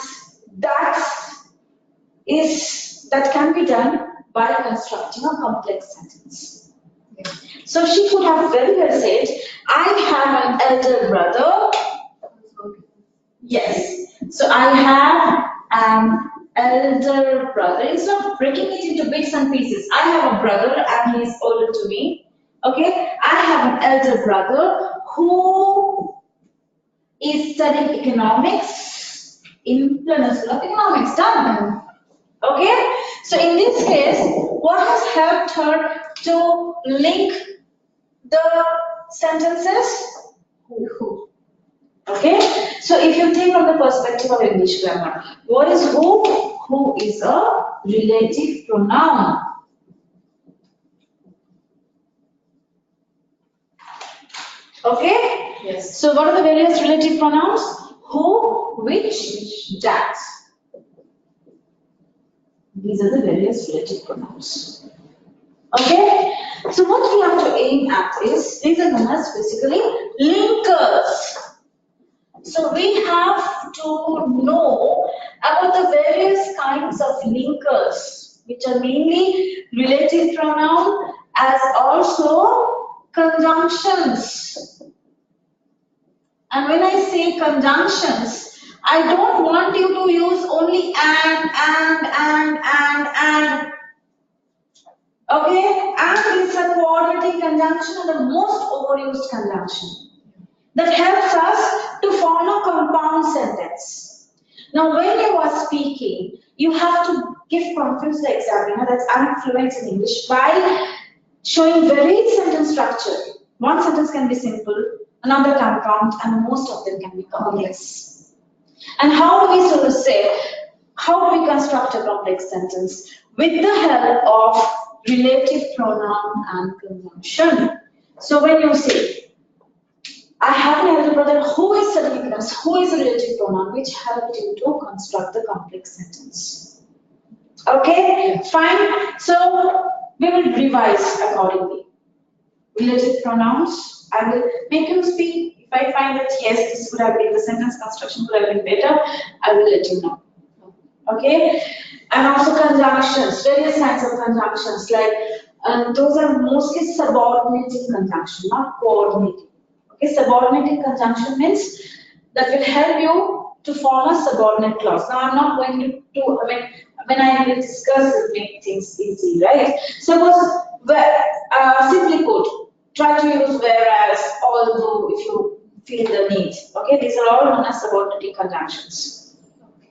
that can be done by constructing a complex sentence. Yeah. So she could have very well said, I have an elder brother. Yes. So I have an elder brother. Instead of breaking it into bits and pieces, I have a brother and he is older to me. Okay. I have an elder brother who is studying economics in London School of Economics. Done. Okay. So in this case, what has helped her to link the sentences? Who? Okay, so if you think from the perspective of English grammar, what is who? Who is a relative pronoun. Okay? Yes. So what are the various relative pronouns? Who, which, that. These are the various relative pronouns. Okay? So what we have to aim at is, these are known as basically linkers. So we have to know about the various kinds of linkers, which are mainly relative pronoun as also conjunctions. And when I say conjunctions, I don't want you to use only and. Okay? And is a coordinating conjunction and the most overused conjunction that helps us to form a compound sentence. Now, when you are speaking, you have to give confidence to the examiner that I'm fluent in English by showing varied sentence structure. One sentence can be simple, another compound, and most of them can be complex. And how do we sort of say, how do we construct a complex sentence? With the help of relative pronoun and conjunction. So when you say, I have an elder brother who is studying economics, who is a relative pronoun, which helped you to construct the complex sentence. Okay, fine. So we will revise accordingly. Relative pronouns, I will make you speak. If I find that yes, this could have been, the sentence construction could have been better, I will let you know. Okay, and also conjunctions, various kinds of conjunctions, like those are mostly subordinating conjunction, not coordinating. Okay, subordinating conjunction means that will help you to form a subordinate clause. Now, I'm not going to I mean, when I will discuss it, make things easy, right? Suppose, simply put, try to use whereas, although, if you feel the need. Okay, these are all known as subordinating conjunctions.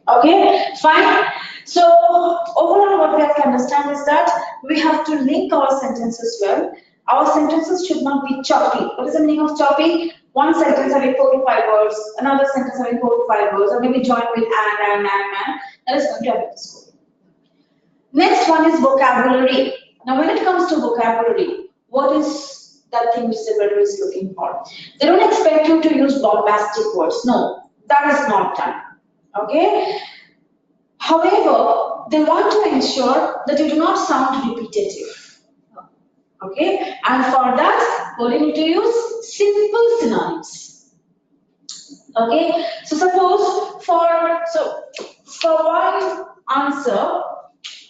Okay, fine. So overall what we have to understand is that we have to link our sentences well. Our sentences should not be choppy. What is the meaning of choppy? One sentence having 4 to 5 words, another sentence having 4 to 5 words, or maybe joined with and. That is going to affect the score. Next one is vocabulary. Now when it comes to vocabulary, what is that thing which the learner is looking for? They don't expect you to use bombastic words. No, that is not done. Okay? However, they want to ensure that you do not sound repetitive. Okay? And for that, what do you need to use? Simple synonyms. Okay? So suppose for one answer,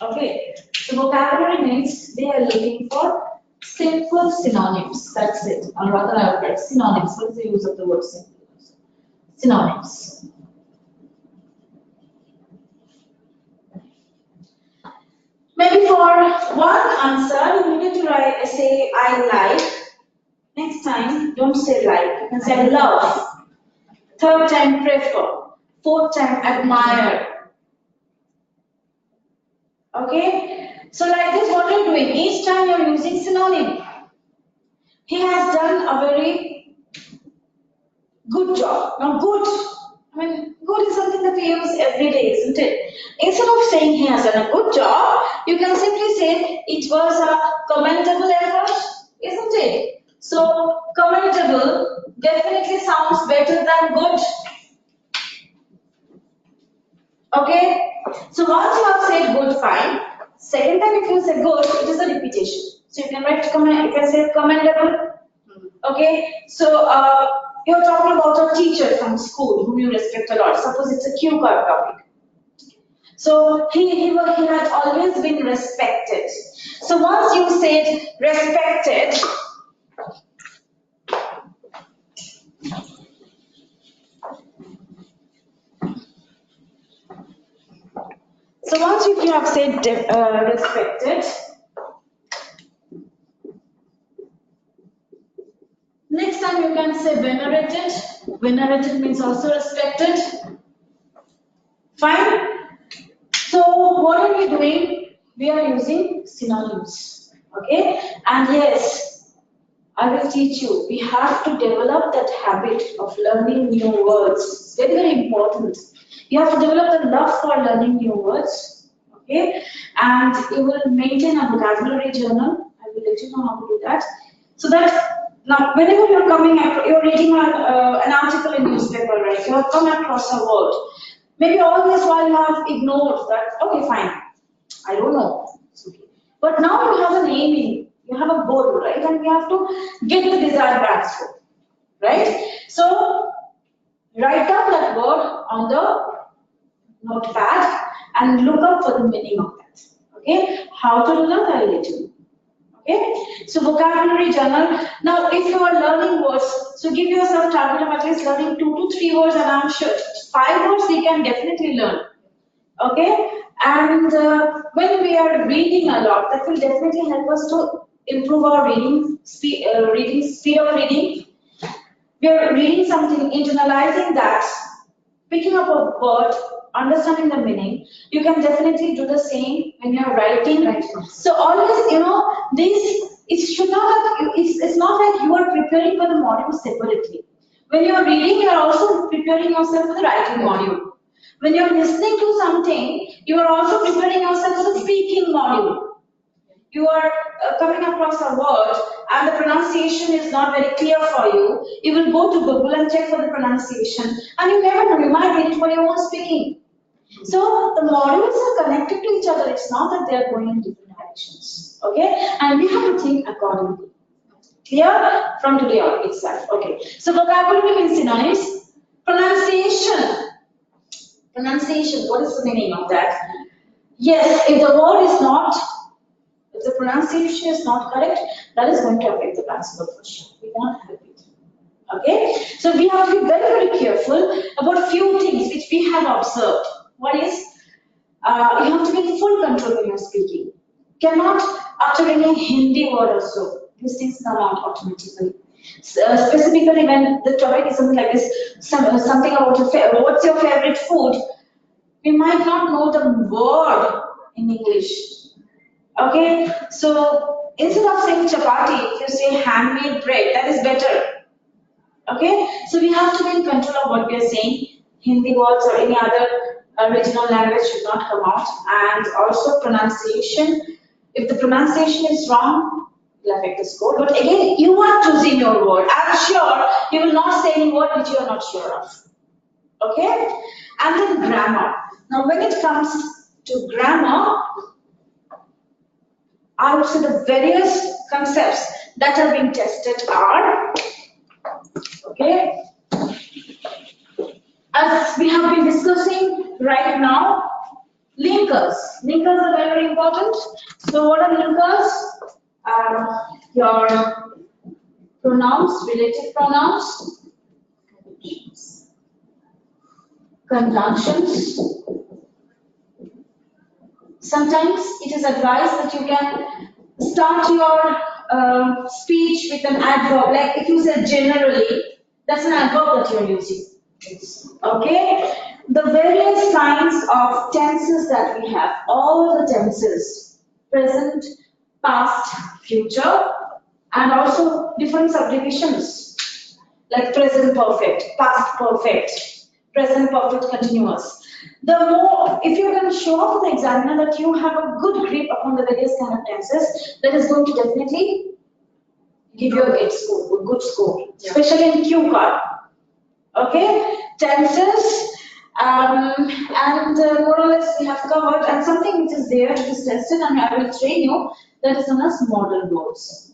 okay, so vocabulary means they are looking for simple synonyms. That's it. Or rather, I would write synonyms. What is the use of the word simple? Synonyms. Maybe for one answer, you need to write, say, I like. Next time, don't say like. You can say I love. Third time, prefer. Fourth time, admire. Okay? So like this, what you're doing, each time you're using synonym. He has done a very good job. Now good, I mean, good is something that we use every day, isn't it? Instead of saying he has done a good job, you can simply say it was a commendable effort, isn't it? So commendable definitely sounds better than good. Okay? So once you have said good, fine. Second time if you say good, it is a repetition. So you can write you can say commendable. Okay? So you're talking about a teacher from school whom you respect a lot. Suppose it's a cue card topic. So he had always been respected. So once you said respected, so once you have said respected, next time you can say venerated. Venerated means also respected. Fine. So what are we doing? We are using synonyms. Okay? And yes, I will teach you. We have to develop that habit of learning new words. It's very, very important. You have to develop the love for learning new words. Okay? And you will maintain a vocabulary journal. I will let you know how to do that. So that now, whenever you're reading an article in newspaper, right? You have come across a word. Maybe all this while you have ignored that. Okay, fine. I don't know. It's okay. But now you have an aiming. You have a goal, right? And you have to get the desired answer, right? So write down that word on the notepad and look up for the meaning of that. Okay? How to do that? I'll let you know. Okay, so vocabulary journal. Now, if you are learning words, so give yourself target of at least learning 2 to 3 words, and I'm sure 5 words we can definitely learn. Okay, and when we are reading a lot, that will definitely help us to improve our reading speed of reading. We are reading something, internalizing that, picking up a word, understanding the meaning. You can definitely do the same when you are writing. So always, it's not like you are preparing for the module separately. When you are reading, you are also preparing yourself for the writing module. When you are listening to something, you are also preparing yourself for the speaking module. You are coming across a word and the pronunciation is not very clear for you, you will go to Google and check for the pronunciation, and you never know, you might get it for your own speaking. So the modules are connected to each other. It's not that they are going in different directions. Okay, and we have to think accordingly. Clear? From today on itself. Okay. So vocabulary means synonyms. Pronunciation. Pronunciation. What is the meaning of that? Yes, if the word is not, if the pronunciation is not correct, that is going to affect the principal question. We won't help it. Okay? So we have to be very, very careful about few things which we have observed. One is, you have to be in full control when you're speaking. Cannot utter any Hindi word also. These things come out automatically. Specifically when the topic is something like this, something about what's your favorite food, we might not know the word in English. Okay, so instead of saying chapati, if you say handmade bread, that is better. Okay, so we have to be in control of what we are saying. Hindi words or any other regional language should not come out. And also pronunciation. If the pronunciation is wrong, it will affect the score. But again, you are choosing your word. I'm sure you will not say any word which you are not sure of. Okay? And then grammar. Now when it comes to grammar, I would say the various concepts that are being tested are, okay, as we have been discussing right now, linkers. Linkers are very, very important. So what are linkers? Your pronouns, relative pronouns, conjunctions. Sometimes it is advised that you can start your speech with an adverb. Like if you say generally, that's an adverb that you're using. Okay? The various kinds of tenses that we have, all the tenses, present, past, future, and also different subdivisions, like present perfect, past perfect, present perfect continuous. The more, if you can show up to the examiner that you have a good grip upon the various kind of tenses, that is going to definitely give you a good score, especially in Q card. Okay, tenses, and more or less we have covered, and something which is there, which is tested, and I will train you, that is known as model words.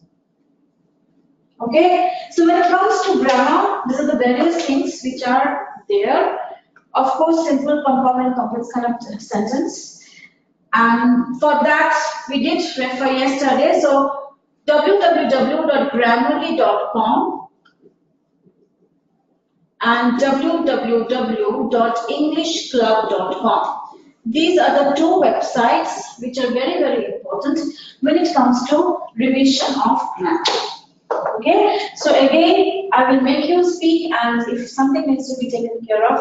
Okay, so when it comes to grammar, these are the various things which are there. Of course, simple, compound, and complex kind of sentence. And for that, we did refer yesterday. So www.grammarly.com and www.englishclub.com. These are the two websites which are very, very important when it comes to revision of grammar. Okay, so again, I will make you speak, and if something needs to be taken care of,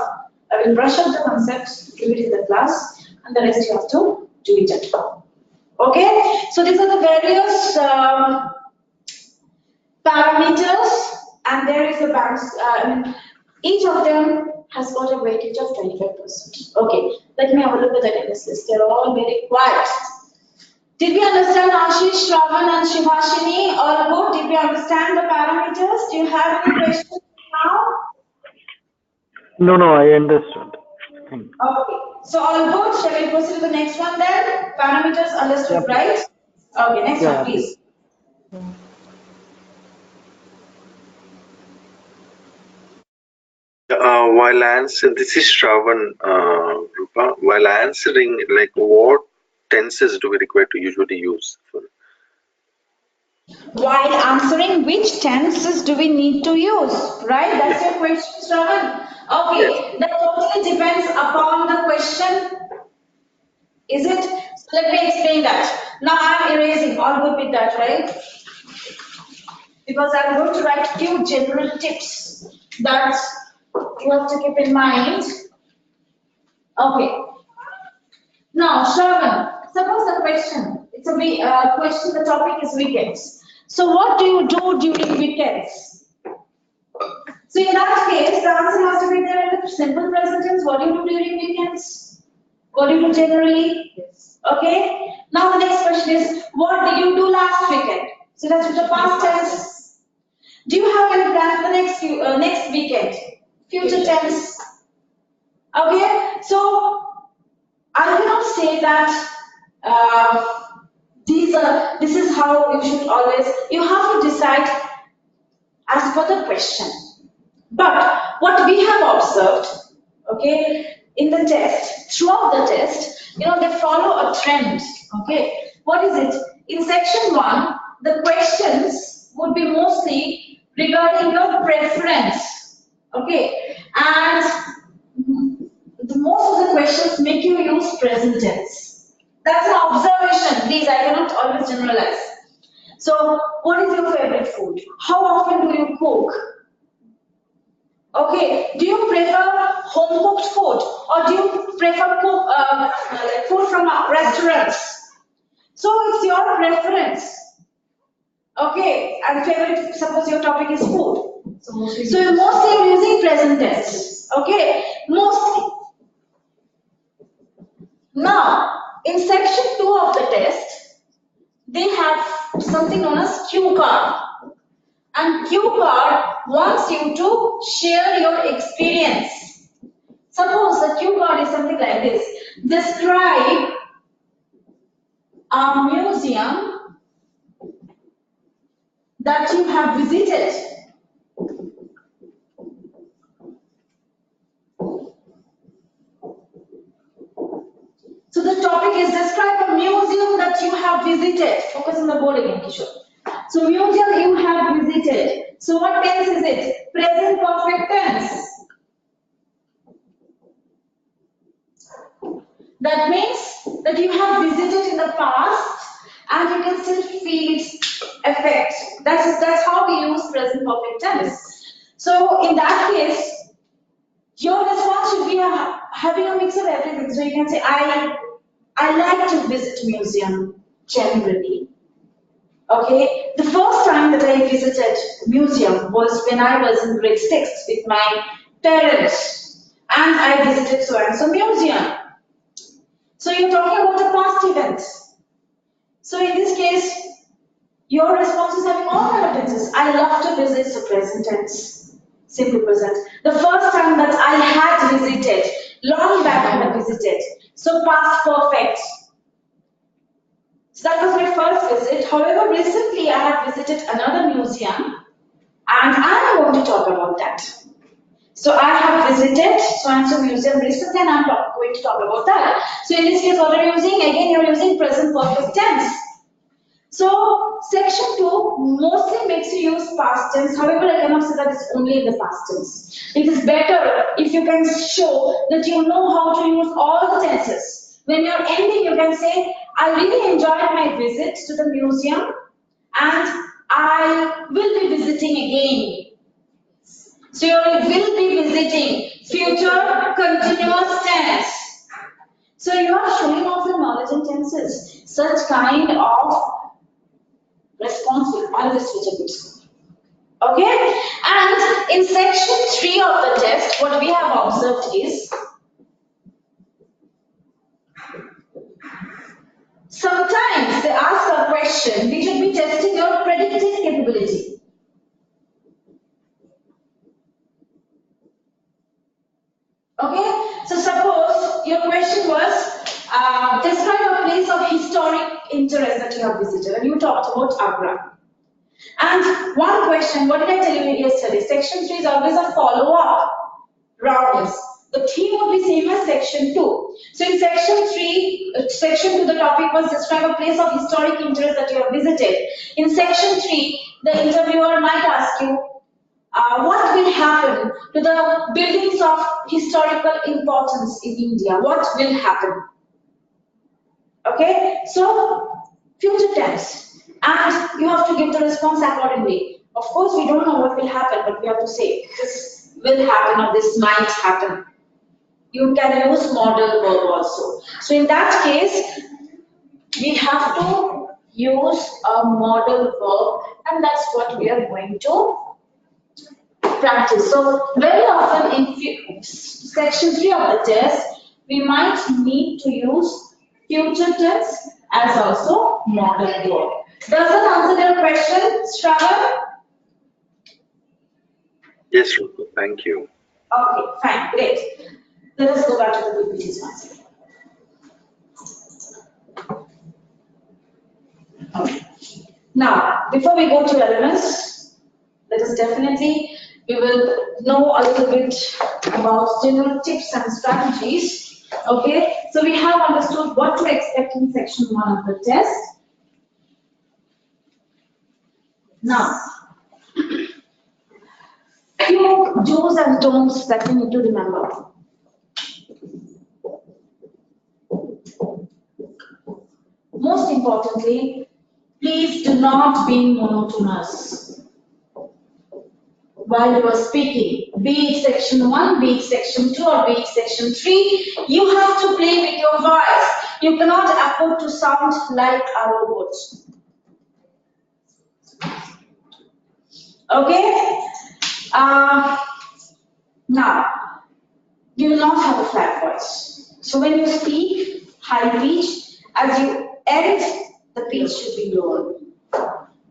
I will brush up the concepts, give it in the class, and the rest you have to do it at home. Okay, so these are the various parameters, and there is a each of them has got a weightage of 25%. Okay, let me have a look at the attendance list. They're all very quiet. Did we understand Ashish, Shravan, and Shivashini? All good? Did we understand the parameters? Do you have any questions now? No, I understood. Thank you. Okay, so all good. Shall we proceed to the next one then? Parameters understood, right? Okay, next one, please. While answering, this is Shravan, Rupa. While answering, like what tenses do we require to usually use? While answering, which tenses do we need to use? Right? That's your question, Shravan. Okay, that totally depends upon the question. Is it? So let me explain that. Now I'm erasing. All good with that, right? Because I'm going to write few general tips that you have to keep in mind. Okay. Now, Shravan, suppose the question, it's a question, the topic is weekends. So what do you do during weekends? So in that case, the answer has to be there in the simple present tense. What do you do during weekends? What do you do generally? Yes. Okay. Now the next question is, what did you do last weekend? So that's with the past tense. Do you have any plans for the next weekend? Future tense. Okay. So say that this is how you should always, you have to decide as per the question. But what we have observed, okay, in the test, throughout the test, they follow a trend, okay. What is it? In section 1, the questions would be mostly regarding your preference, okay, and most of the questions make you use present tense. That's an observation, please, I cannot always generalize. So, what is your favorite food? How often do you cook? Okay, do you prefer home cooked food or do you prefer food from restaurants? So it's your preference. Okay, and favorite, suppose your topic is food. So mostly you're using present tense. Okay, mostly. Now, in section 2 of the test, they have something known as cue card. And cue card wants you to share your experience. Suppose the cue card is something like this. Describe a museum that you have visited. So the topic is describe a museum that you have visited. Focus on the board again, Kishore. So museum you have visited. So what tense is it? Present perfect tense. That means that you have visited in the past and you can still feel its effect. That's how we use present perfect tense. So in that case, your response should be having a mix of everything. So you can say, I like to visit museum generally. Okay, the first time that I visited museum was when I was in grade 6 with my parents, and I visited so and so museum. So you're talking about the past events. So in this case, your response is having all kind of tenses. I love to visit, so present tense, simple present. The first time that I had visited, long back I had visited, so past perfect. So that was my first visit. However, recently I have visited another museum and I am going to talk about that. So I have visited so-and-so museum recently and I am going to talk about that. So in this case, what are you using? Again, you are using present perfect tense. So section 2 mostly makes you use past tense. However, I cannot say that it's only in the past tense. It is better if you can show that you know how to use all the tenses. When you're ending, you can say, I really enjoyed my visit to the museum and I will be visiting again. So you will be visiting, future continuous tense. So you are showing off the knowledge and tenses. Such kind of response will always teach a good score. Okay? And in section 3 of the test, what we have observed is sometimes they ask a question, we should be testing your predictive capability. Okay? So suppose your question was, describe a place of historic interest that you have visited, and you talked about Agra. And one question, what did I tell you yesterday? Section 3 is always a follow-up rounds. The theme would be same as section 2. So in section 2, the topic was describe a place of historic interest that you have visited. In section 3, the interviewer might ask you, what will happen to the buildings of historical importance in India? What will happen? Okay, so future tense. And you have to give the response accordingly. Of course, we don't know what will happen, but we have to say this will happen or this might happen. You can use modal verb also. So in that case, we have to use a modal verb, and that's what we are going to practice. So very often in section 3 of the test, we might need to use future tense as also modal verb. Does that answer your question, Shravan? Yes, Rupa, thank you. Okay, fine, great. Let us go back to the PPTs once again. Okay. Now, before we go to LMS, let us definitely, we will know a little bit about general tips and strategies. Okay, so we have understood what to expect in section 1 of the test. Now, few do's and don'ts that we need to remember. Most importantly, please do not be monotonous while you are speaking. Be it section 1, be it section 2, or be it section 3, you have to play with your voice. You cannot afford to sound like a robot. Okay? Now, you will not have a flat voice. So when you speak high pitch, as you end, the pitch should be lower.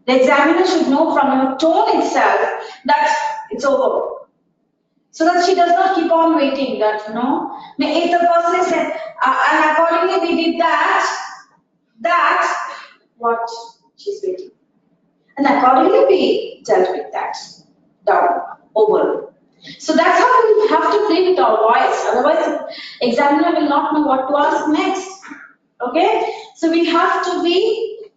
The examiner should know from your tone itself that it's over. So that she does not keep on waiting that, you know. If the person is said, and accordingly we did that, what she's waiting. And accordingly we dealt with that. Down, over. So that's how we have to play with our voice. Otherwise, the examiner will not know what to ask next. Okay? So we have to be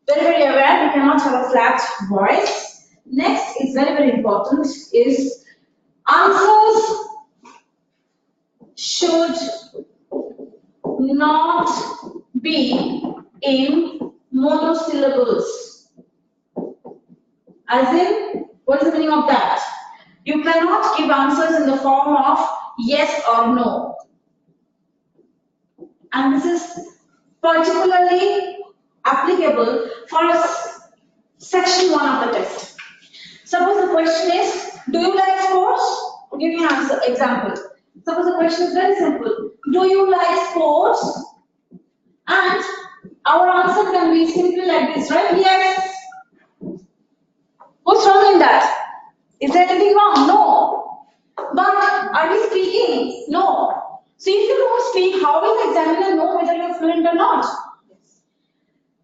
very, very aware. We cannot have a flat voice. Next is very, very important is answers should not be in monosyllables. As in, what is the meaning of that? You cannot give answers in the form of yes or no. And this is particularly applicable for section 1 of the test. Suppose the question is, do you like sports? Give me an answer, example. Suppose the question is very simple. Do you like sports? And our answer can be simply like this, right? Yes. What's wrong in that? Is there anything wrong? No. But are we speaking? No. So if you don't speak, how will the examiner know whether you're fluent or not?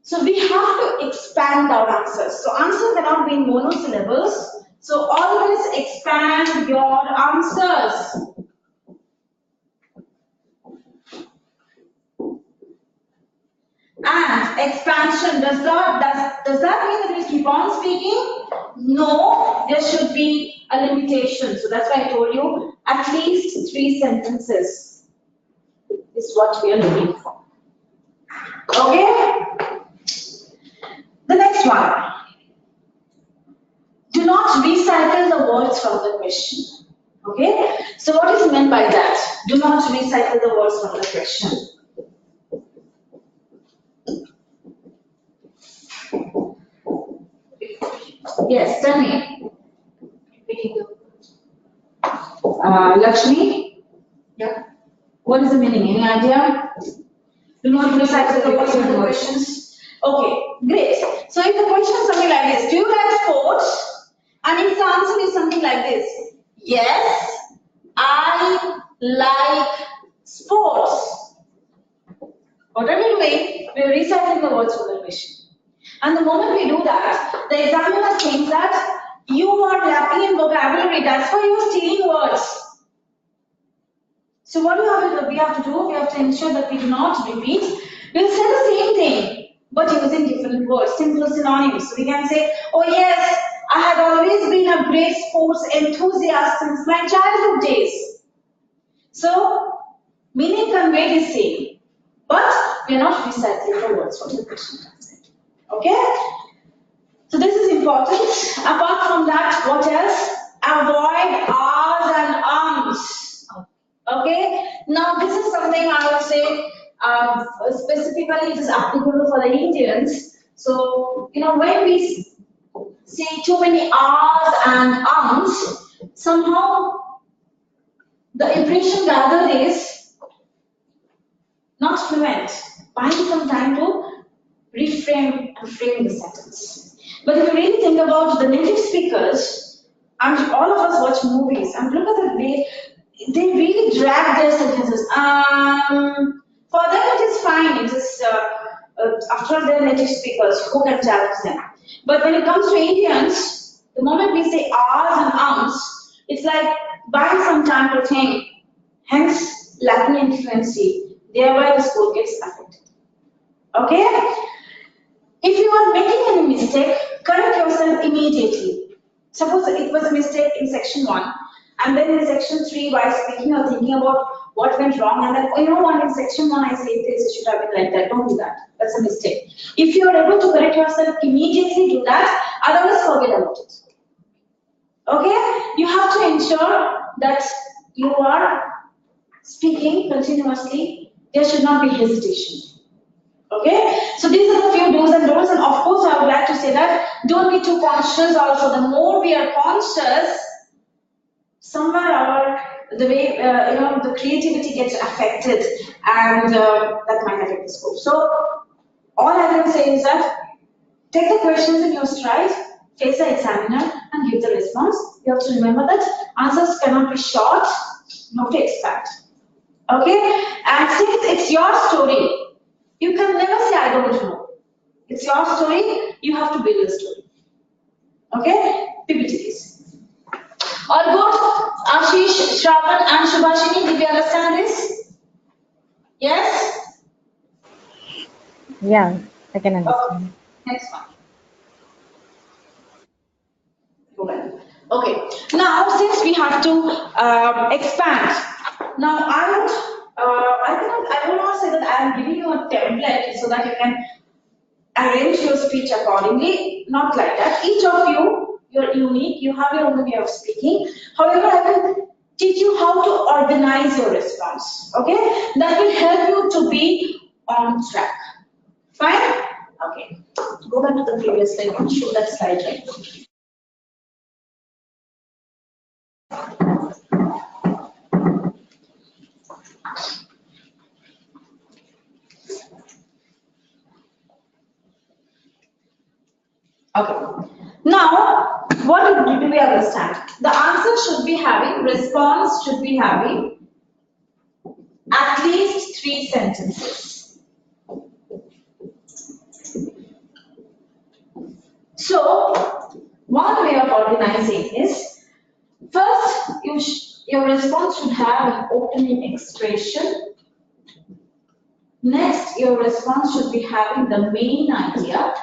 So we have to expand our answers. So answers cannot be in monosyllables. So always expand your answers. And expansion, does that mean that we keep on speaking? No, there should be a limitation. So that's why I told you at least 3 sentences is what we are looking for. Okay? The next one. Do not recycle the words from the question. Okay? So what is meant by that? Do not recycle the words from the question. Yes, tell me. Lakshmi? Yeah. What is the meaning? Any idea? Do not recycle the words from the questions. Okay, great. So if the question is something like this, do you like sports? And if the answer is something like this, yes, I like sports. What are we doing? We are recycling the words from the question. And the moment we do that, the examiner thinks that you are lacking in vocabulary. That's why you are stealing words. So what we have to do? We have to ensure that we do not repeat. We'll say the same thing, but using different words, simple synonyms. So we can say, oh yes, I have always been a great sports enthusiast since my childhood days. So, meaning conveyed is same, but we are not recycling the words from the question. Okay? So this is important. Apart from that, what else? Avoid ahs and ums. Okay? Now this is something I would say specifically it is applicable for the Indians. So, you know, when we see too many ahs and ums, somehow the impression gathered is not fluent. Find some time to reframe and frame the sentence. But if you really think about the native speakers, and all of us watch movies, and look at the way they really drag their sentences. For them it is fine, it is after all, they're native speakers, who can challenge them? But when it comes to Indians, the moment we say ahs and ums, it's like buying some time to think, hence lacking in fluency, thereby the school gets affected. Okay? If you are making any mistake, correct yourself immediately. Suppose it was a mistake in section 1, and then in section 3, while speaking or thinking about what went wrong, and then, oh, you know what, in section 1 I said this, it should have been like that. Don't do that. That's a mistake. If you are able to correct yourself immediately, do that, otherwise forget about it. Okay? You have to ensure that you are speaking continuously. There should not be hesitation. Okay, so these are the few do's and don'ts, and of course I would like to say that don't be too conscious also. The more we are conscious, somewhere the way, the creativity gets affected, and that might affect the scope. So all I can say is that take the questions in your stride, face the examiner and give the response. You have to remember that answers cannot be short, you have to expand. Okay, and since it's your story, you can never say, I don't know. It's your story, you have to build a story. Okay? PPT please. All good? Ashish, Shravan and Shubhashini, did you understand this? Yes? Yeah, I can Okay. understand. Next one. Okay. Now, since we have to expand, now I will not say that I am giving you a template so that you can arrange your speech accordingly, not like that. Each of you, you're unique, you have your own way of speaking. However, I will teach you how to organize your response, okay? That will help you to be on track. Fine? Okay. Go back to the previous slide and show that slide right. Okay. Now, what do we understand? The answer should be having, response should be having at least 3 sentences. So, one way of organizing is, first, your response should have an opening expression. Next, your response should be having the main idea.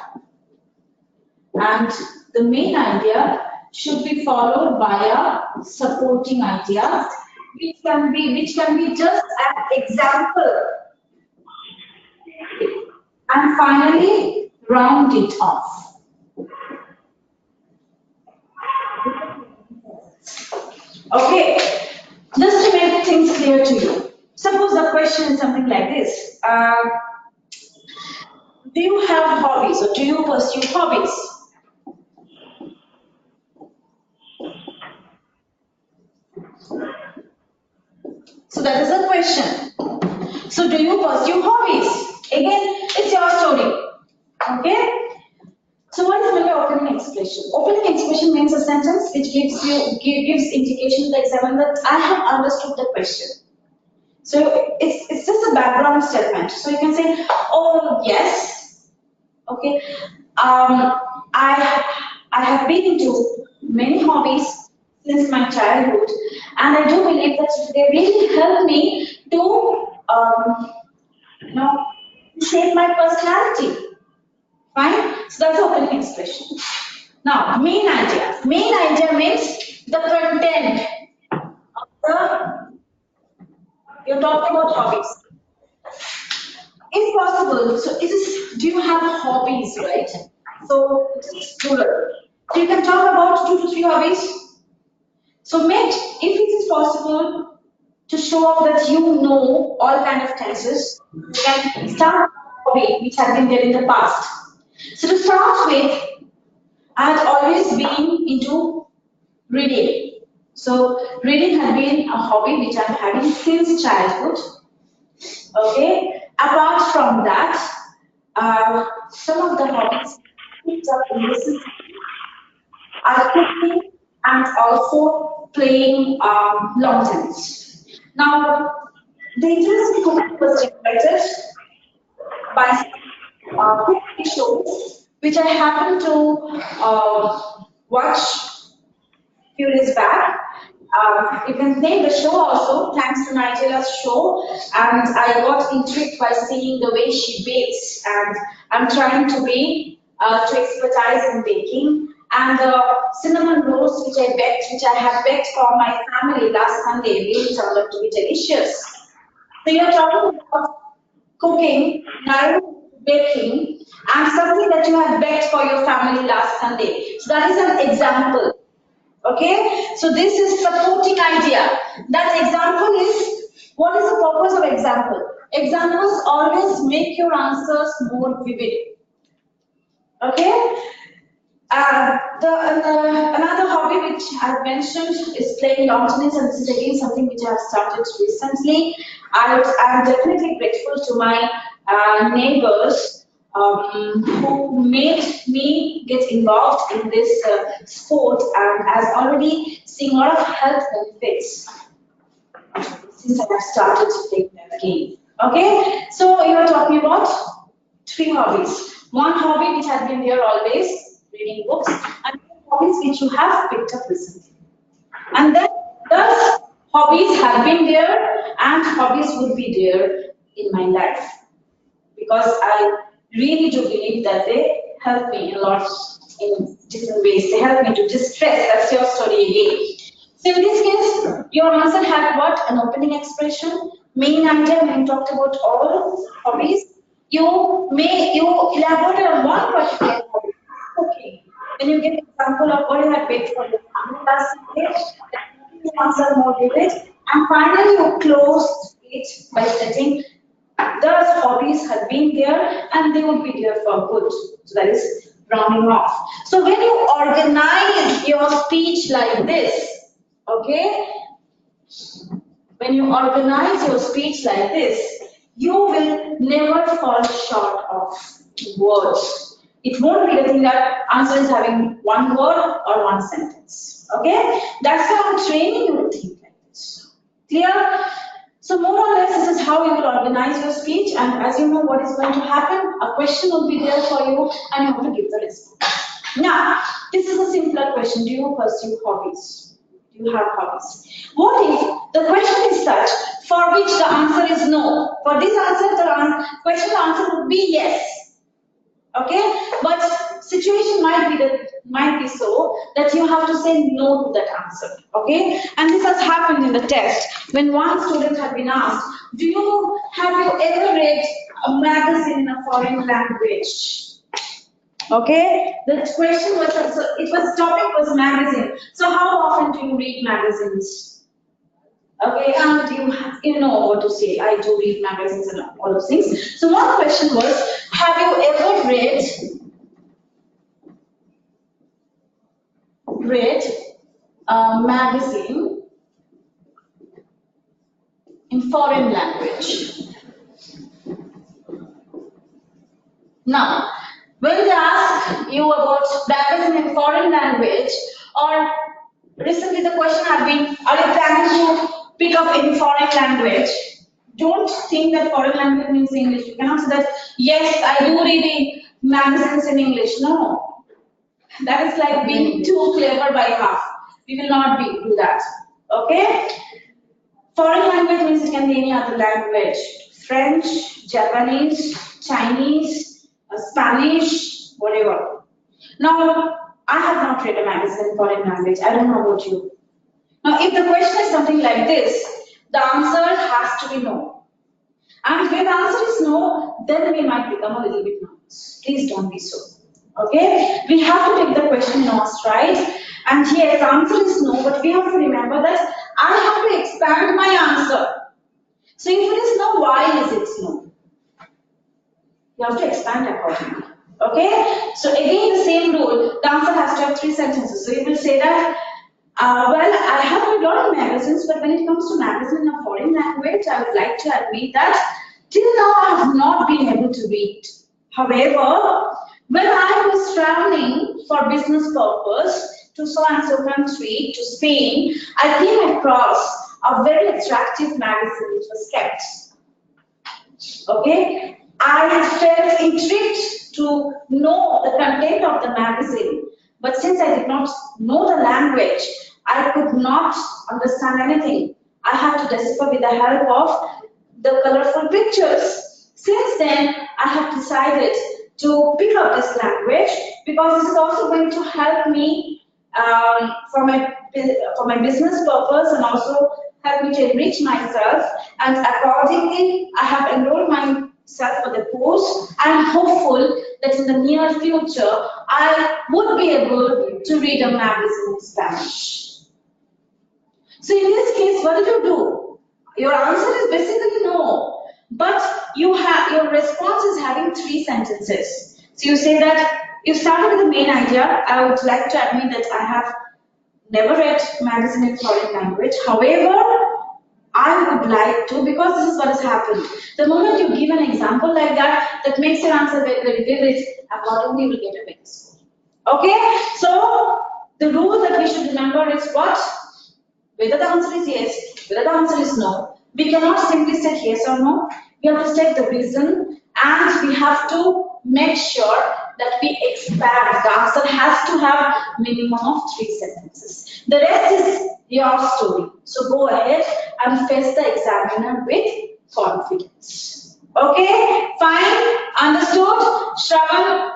And the main idea should be followed by a supporting idea, which can be just an example. And finally, round it off. Okay, just to make things clear to you. Suppose the question is something like this. Do you have hobbies or do you pursue hobbies? So that is the question. So do you pursue hobbies? Again, it's your story. Okay? So what is the opening expression? Opening expression means a sentence which gives indication to the examiner that I have understood the question. So it's just a background statement. So you can say, oh yes, okay. I have been into many hobbies since my childhood, and I do believe that they really help me to shape my personality. Fine? So that's the opening expression. Now, main idea. Main idea means the content of you're talking about hobbies. If possible, so do you have hobbies, right? So it is plural. So you can talk about 2 to 3 hobbies. So if it is possible to show off that you know all kind of tenses, you can start with a hobby which has been there in the past. So to start with, I had always been into reading. So reading had been a hobby which I'm having since childhood. Okay. Apart from that, some of the hobbies picked up in this are cooking and also playing lawn tennis. Now, the interest in cooking was generated by cooking shows, which I happened to watch few days back. You can name the show also, thanks to Nigella's show, and I got intrigued by seeing the way she bakes, and I'm trying to be to expertise in baking. And the cinnamon rolls which I had baked for my family last Sunday, really turned out to be delicious. So you're talking about cooking, now baking, and something that you had baked for your family last Sunday. So that is an example. Okay, so this is supporting idea. That example is, what is the purpose of example? Examples always make your answers more vivid. Okay, another hobby which I've mentioned is playing lawn tennis, and this is again something which I have started recently. I'm definitely grateful to my neighbors who made me get involved in this sport, and has already seen a lot of health benefits since I have started playing that game. Okay, so you are talking about 3 hobbies. One hobby which has been there always, reading books, and 2 hobbies which you have picked up recently. And then thus hobbies have been there and hobbies would be there in my life, because I really do believe that they help me a lot in different ways. They help me to distress. That's your story again. So in this case, your answer had what? An opening expression, main idea when you talked about all hobbies. You elaborate on one particular hobby. Okay. When you get an example of what you had baked for your family last Sunday, then you answer more vivid. And finally, you close it by stating those hobbies have been there and they will be there for good. So that is rounding off. So when you organize your speech like this, okay, when you organize your speech like this, you will never fall short of words. It won't be the thing that answer is having one word or one sentence. Okay? That's how I'm training you to think like this. Clear? So more or less, this is how you will organize your speech, and as you know what is going to happen, a question will be there for you and you have to give the response. Now, this is a simpler question. Do you pursue hobbies? Do you have hobbies? What if the question is such for which the answer is no? For this answer, the question answer would be yes. Okay? But situation might be so that you have to say no to that answer. Okay? And this has happened in the test when one student had been asked, have you ever read a magazine in a foreign language? Okay? The question was, topic was magazine. So how often do you read magazines? Okay, and you know what to say. I do read magazines and all those things. So one question was, have you ever read a magazine in foreign language? Now, when they ask you about magazine in foreign language, or recently the question had been, are you planning to pick up in foreign language? Don't think that foreign language means English. You cannot say that, yes, I do read magazines in English. No. That is like being too clever by half. We will not do that. Okay? Foreign language means it can be any other language. French, Japanese, Chinese, Spanish, whatever. Now, I have not read a magazine in foreign language. I don't know about you. Now, if the question is something like this, the answer has to be no. And if the answer is no, then we might become a little bit nervous. Please don't be so. Okay? We have to take the question in our stride. And yes, the answer is no, but we have to remember that I have to expand my answer. So if it is no, why is it no? You have to expand accordingly. Okay? So again, the same rule. The answer has to have 3 sentences. So you will say that, well, I have read a lot of magazines, but when it comes to magazine in a foreign language, I would like to admit that till now I have not been able to read. However, when I was traveling for business purpose to so and so country, to Spain, I came across a very attractive magazine which was kept. Okay? I felt intrigued to know the content of the magazine, but since I did not know the language, I could not understand anything. I had to decipher with the help of the colorful pictures. Since then, I have decided to pick up this language because this is also going to help me for my business purpose and also help me to enrich myself. And accordingly, I have enrolled myself for the course. I am hopeful that in the near future, I would be able to read a magazine in Spanish. So in this case, what did you do? Your answer is basically no, but your response is having 3 sentences. So you say that you started with the main idea. I would like to admit that I have never read magazine in foreign language. However, I would like to, because this is what has happened. The moment you give an example like that, that makes your answer very, very vivid, accordingly you will get a better score. Okay? So the rule that we should remember is what? Whether the answer is yes, whether the answer is no. We cannot simply say yes or no. We have to state the reason and we have to make sure that we expand. The answer has to have minimum of 3 sentences. The rest is your story. So go ahead and face the examiner with confidence. Okay, fine, understood. Shravan,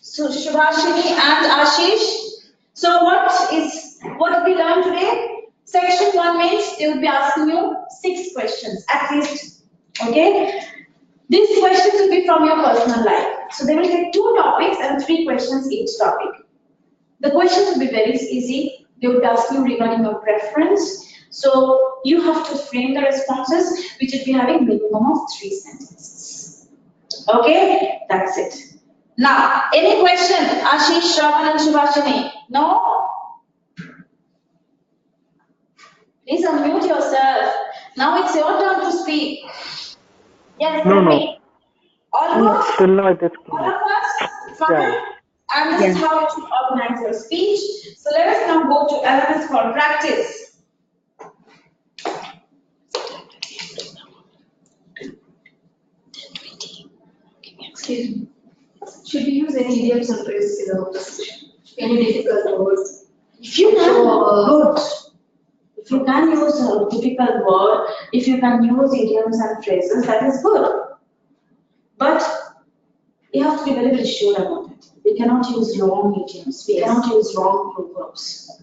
Subhashini and Ashish. So what we learned today? Section 1 means they will be asking you 6 questions at least. Okay? These questions will be from your personal life. So they will take 2 topics and 3 questions each topic. The questions will be very easy. They will ask you regarding your preference. So you have to frame the responses, which will be having minimum of 3 sentences. Okay? That's it. Now, any question? Ashish, Shravan and Subhashini? No? Please unmute yourself. Now it's your turn to speak. Yes, No, tell no. me. Almost? Till now it is All clear. of us? Fine. Yeah. And this is how you should organize your speech. So let us now go to elements for practice. Excuse me. Should we use any idioms and phrases in our discussion? Any difficult words? If you can, So, good. If you can use a difficult word, if you can use idioms and phrases, that is good. But you have to be very, very sure about it. We cannot use wrong idioms. We cannot use wrong proverbs.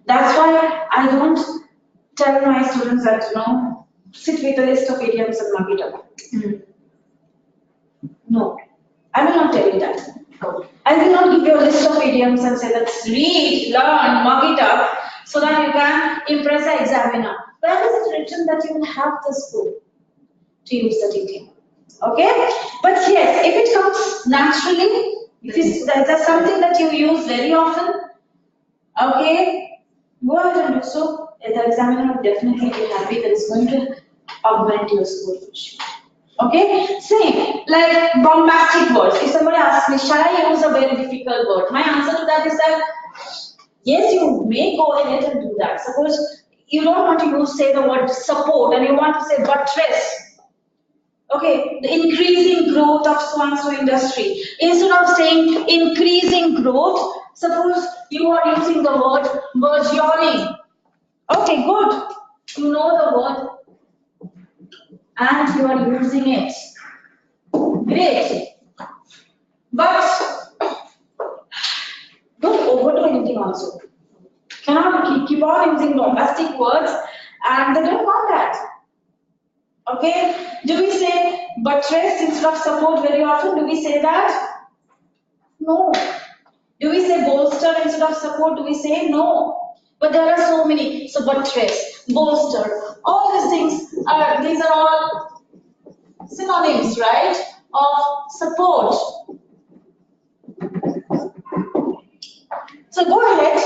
That's why I don't tell my students that, sit with a list of idioms and mug it up. No, I will not tell you that. No. I will not give you a list of idioms and say that read, learn, mug it up so that you can impress the examiner. That is written that you will have the scope to use that idiom. Okay? But yes, if it comes naturally, if that's something that you use very often, okay, go ahead and do so. The examiner will definitely be happy that it's going to augment your score for sure. Okay? Same, like bombastic words. If somebody asks me, shall I use a very difficult word? My answer to that is that, yes, you may go ahead and do that. Suppose you don't want to use, say, the word support and you want to say buttress. Okay, the increasing growth of so-and-so industry. Instead of saying increasing growth, suppose you are using the word burgeoning. Okay, good. You know the word and you are using it. Great. But don't overdo anything also. Cannot keep on using bombastic words and they don't want that. Okay? Do we say buttress instead of support very often? Do we say that? No. Do we say bolster instead of support? Do we say no? But there are so many. So buttress, bolster, all these things these are all synonyms, right? Of support. So go ahead.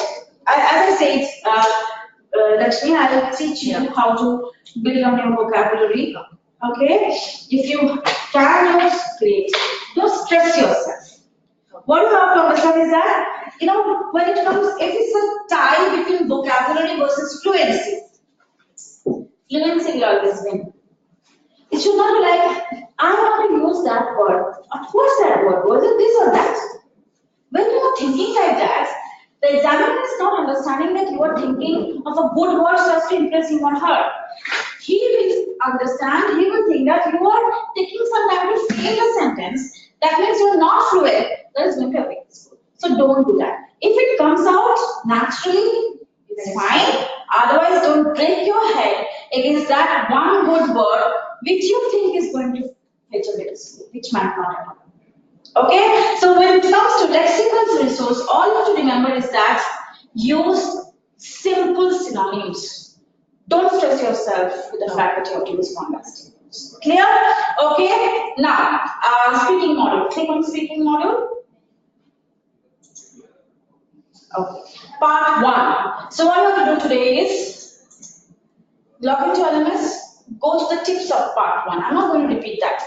As I said, Lakshmi, I will teach you how to build on your vocabulary. Okay? If you can use, great. Don't stress yourself. What you have to understand is that, when it comes, if it's a tie between vocabulary versus fluency, fluency will always win. It should not be like, I want to use that word. What's that word? Was it this or that? When you are thinking like that, the examiner is not understanding that you are thinking of a good word so as to impress him or her. He will understand, he will think that you are taking some time to frame the sentence. That means you are not fluent. That is going to affect the score. So don't do that. If it comes out naturally, it's fine. Otherwise, don't break your head against that one good word which you think is going to fetch a better score, which might not happen. Okay, so when it comes to lexical resource, all you have to remember is that use simple synonyms. Don't stress yourself with the fact that you have to use bombastic words. Clear? Okay, now, speaking module. Click on speaking module. Okay, part 1. So what you have to do today is log into LMS, go to the tips of part 1. I'm not going to repeat that.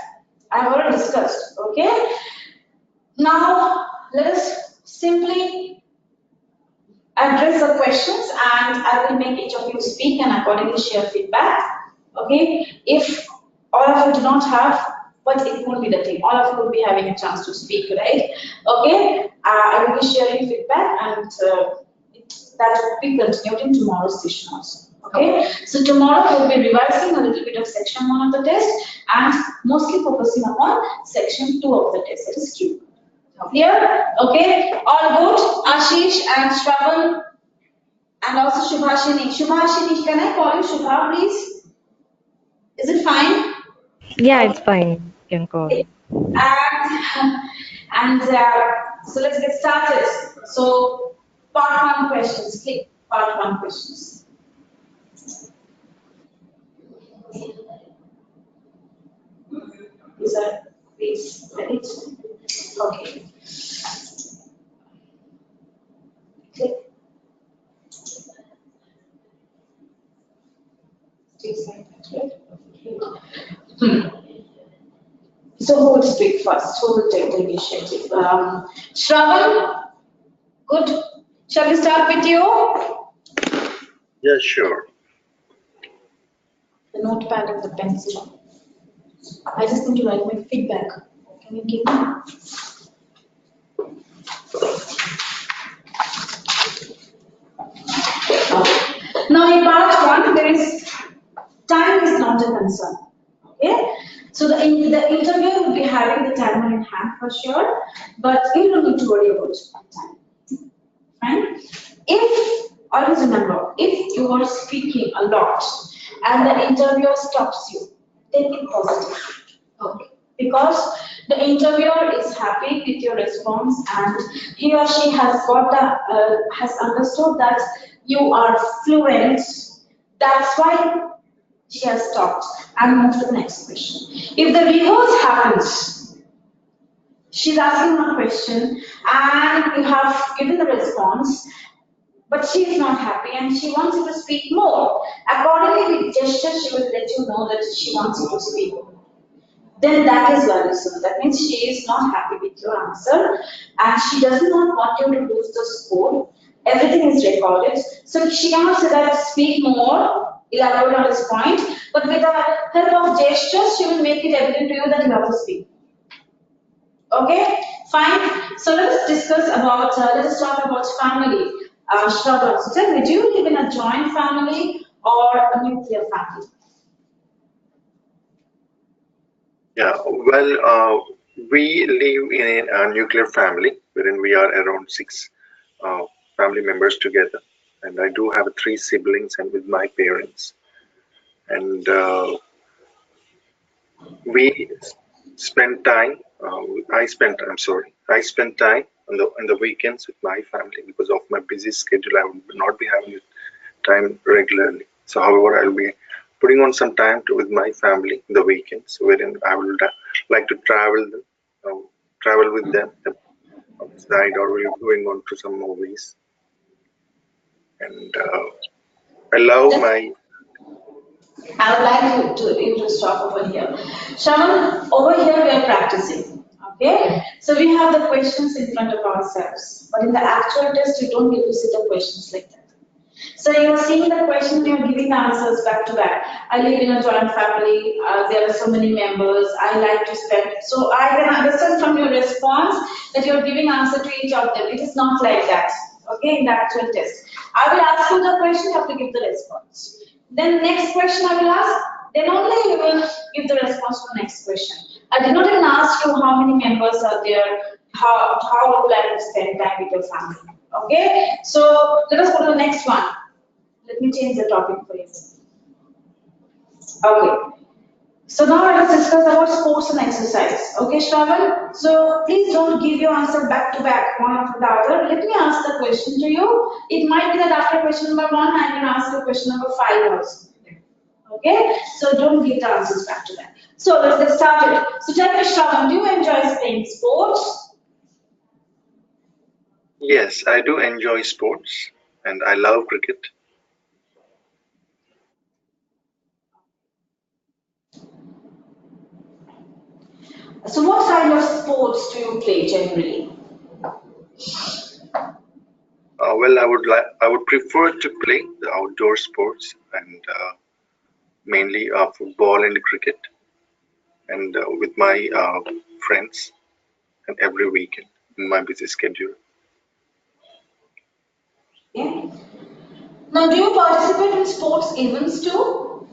I have already discussed, okay? Now, let us simply address the questions and I will make each of you speak and accordingly share feedback. Okay? If all of you do not have, but it won't be the thing. All of you will be having a chance to speak, right? Okay? I will be sharing feedback and that will be continued in tomorrow's session also. Okay? So tomorrow we will be revising a little bit of section 1 of the test and mostly focusing upon section 2 of the test, that is Q. Clear? Okay, all good. Ashish and Shravan and also Shubhashini. Shubhashini, can I call you Shubha, please? Is it fine? Yeah, it's Okay. fine. You can call. And so let's get started. So part 1 questions. Click part 1 questions. These are these, right? Okay. Click. Please like that, right? So who will speak first? Who will take the initiative? Shravan, good. Shall we start with you? Yeah, sure. The notepad and the pencil. I just need to write my feedback. Can you give me? Now in part 1, there is time is not a concern. Okay? So the interviewer will be having the timer in hand for sure, but you don't need to worry about time. Fine? If, always remember, if you are speaking a lot and the interviewer stops you, take it positive. Okay. Because the interviewer is happy with your response and he or she has got the, has understood that you are fluent. That's why she has stopped and moved to the next question. If the reverse happens, she's asking one question and you have given the response, but she is not happy and she wants you to speak more. Accordingly, with gestures, she will let you know that she wants you to speak more. Then that is worrisome. That means she is not happy with your answer and she does not want you to lose the score. Everything is recorded. So she cannot say that speak more, elaborate on this point, but with the help of gestures, she will make it evident to you that you have to speak. Okay, fine. So let us discuss about, let us talk about family. Shravan, so tell me, do you live in a joint family or a nuclear family? Yeah, well, we live in a nuclear family wherein we are around 6 family members together. And I do have 3 siblings and with my parents. And we spend time, I spend time on the weekends with my family because of my busy schedule. I would not be having time regularly. So, however, I'll be putting on some time with my family in the weekends, wherein I will like to travel with them outside, or we're going on to some movies. And I love my. I would like you to stop over here. Shravan, over here we are practicing. Okay? So we have the questions in front of ourselves. But in the actual test, you don't get to see the questions like that. So you're seeing the question, you're giving the answers back to back. I live in a joint family, there are so many members, I like to spend. So I can understand from your response that you're giving answer to each of them. It is not like that, okay, in the actual test. I will ask you the question, you have to give the response. Then next question I will ask, then only you will give the response to the next question. I did not even ask you how many members are there, how would you like to spend time with your family. Okay, so let us go to the next one. Let me change the topic for you. Okay, so now let us discuss about sports and exercise. Okay, Shravan, so please don't give your answer back to back, one after the other. Let me ask the question to you. It might be that after question number 1, I can ask you question number 5 also. Okay, so don't give the answers back to back. So let's get started. So tell me, Shravan, do you enjoy playing sports? Yes, I do enjoy sports and I love cricket. So what kind of sports do you play generally? Well, I would prefer to play the outdoor sports and mainly football and cricket, and with my friends, and every weekend in my busy schedule. Yeah. Now, do you participate in sports events too?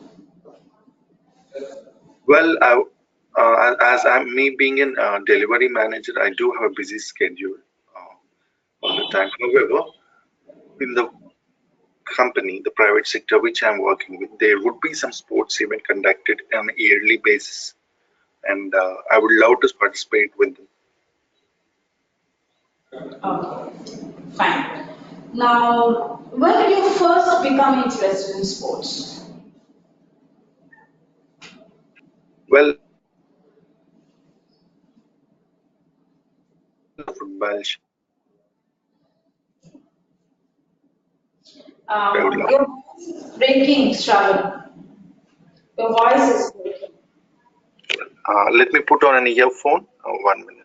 Well, as I'm me being a delivery manager, I do have a busy schedule all the time. However, in the company, the private sector which I'm working with, there would be some sports event conducted on a yearly basis, and I would love to participate with them. Okay, fine. Now, when did you first become interested in sports? Well, football, I would love. Your voice is breaking, Shravan. Your voice is breaking. Let me put on an earphone. 1 minute.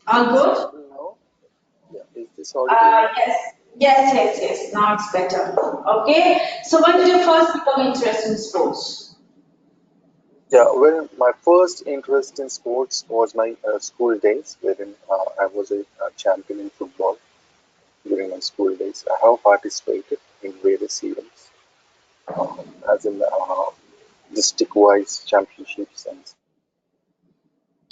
All Is this good? audible now? Yeah, is this audible now? Yes. Now it's better. Okay. So when did you first become interested in sports? Yeah, well, my first interest in sports was my school days, wherein I was a champion in football during my school days. I have participated in various events, as in district-wise championships and.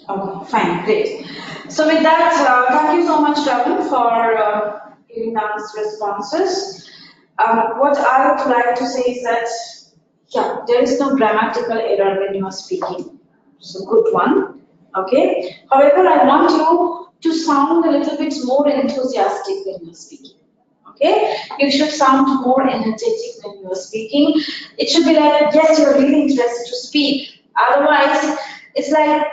Okay, fine, great. So with that, thank you so much, Ravi, for giving us responses. What I would like to say is that, yeah, there is no grammatical error when you are speaking. So good one. Okay. However, I want you to sound a little bit more enthusiastic when you're speaking. Okay, you should sound more energetic when you're speaking. It should be like, yes, you're really interested to speak. Otherwise, it's like,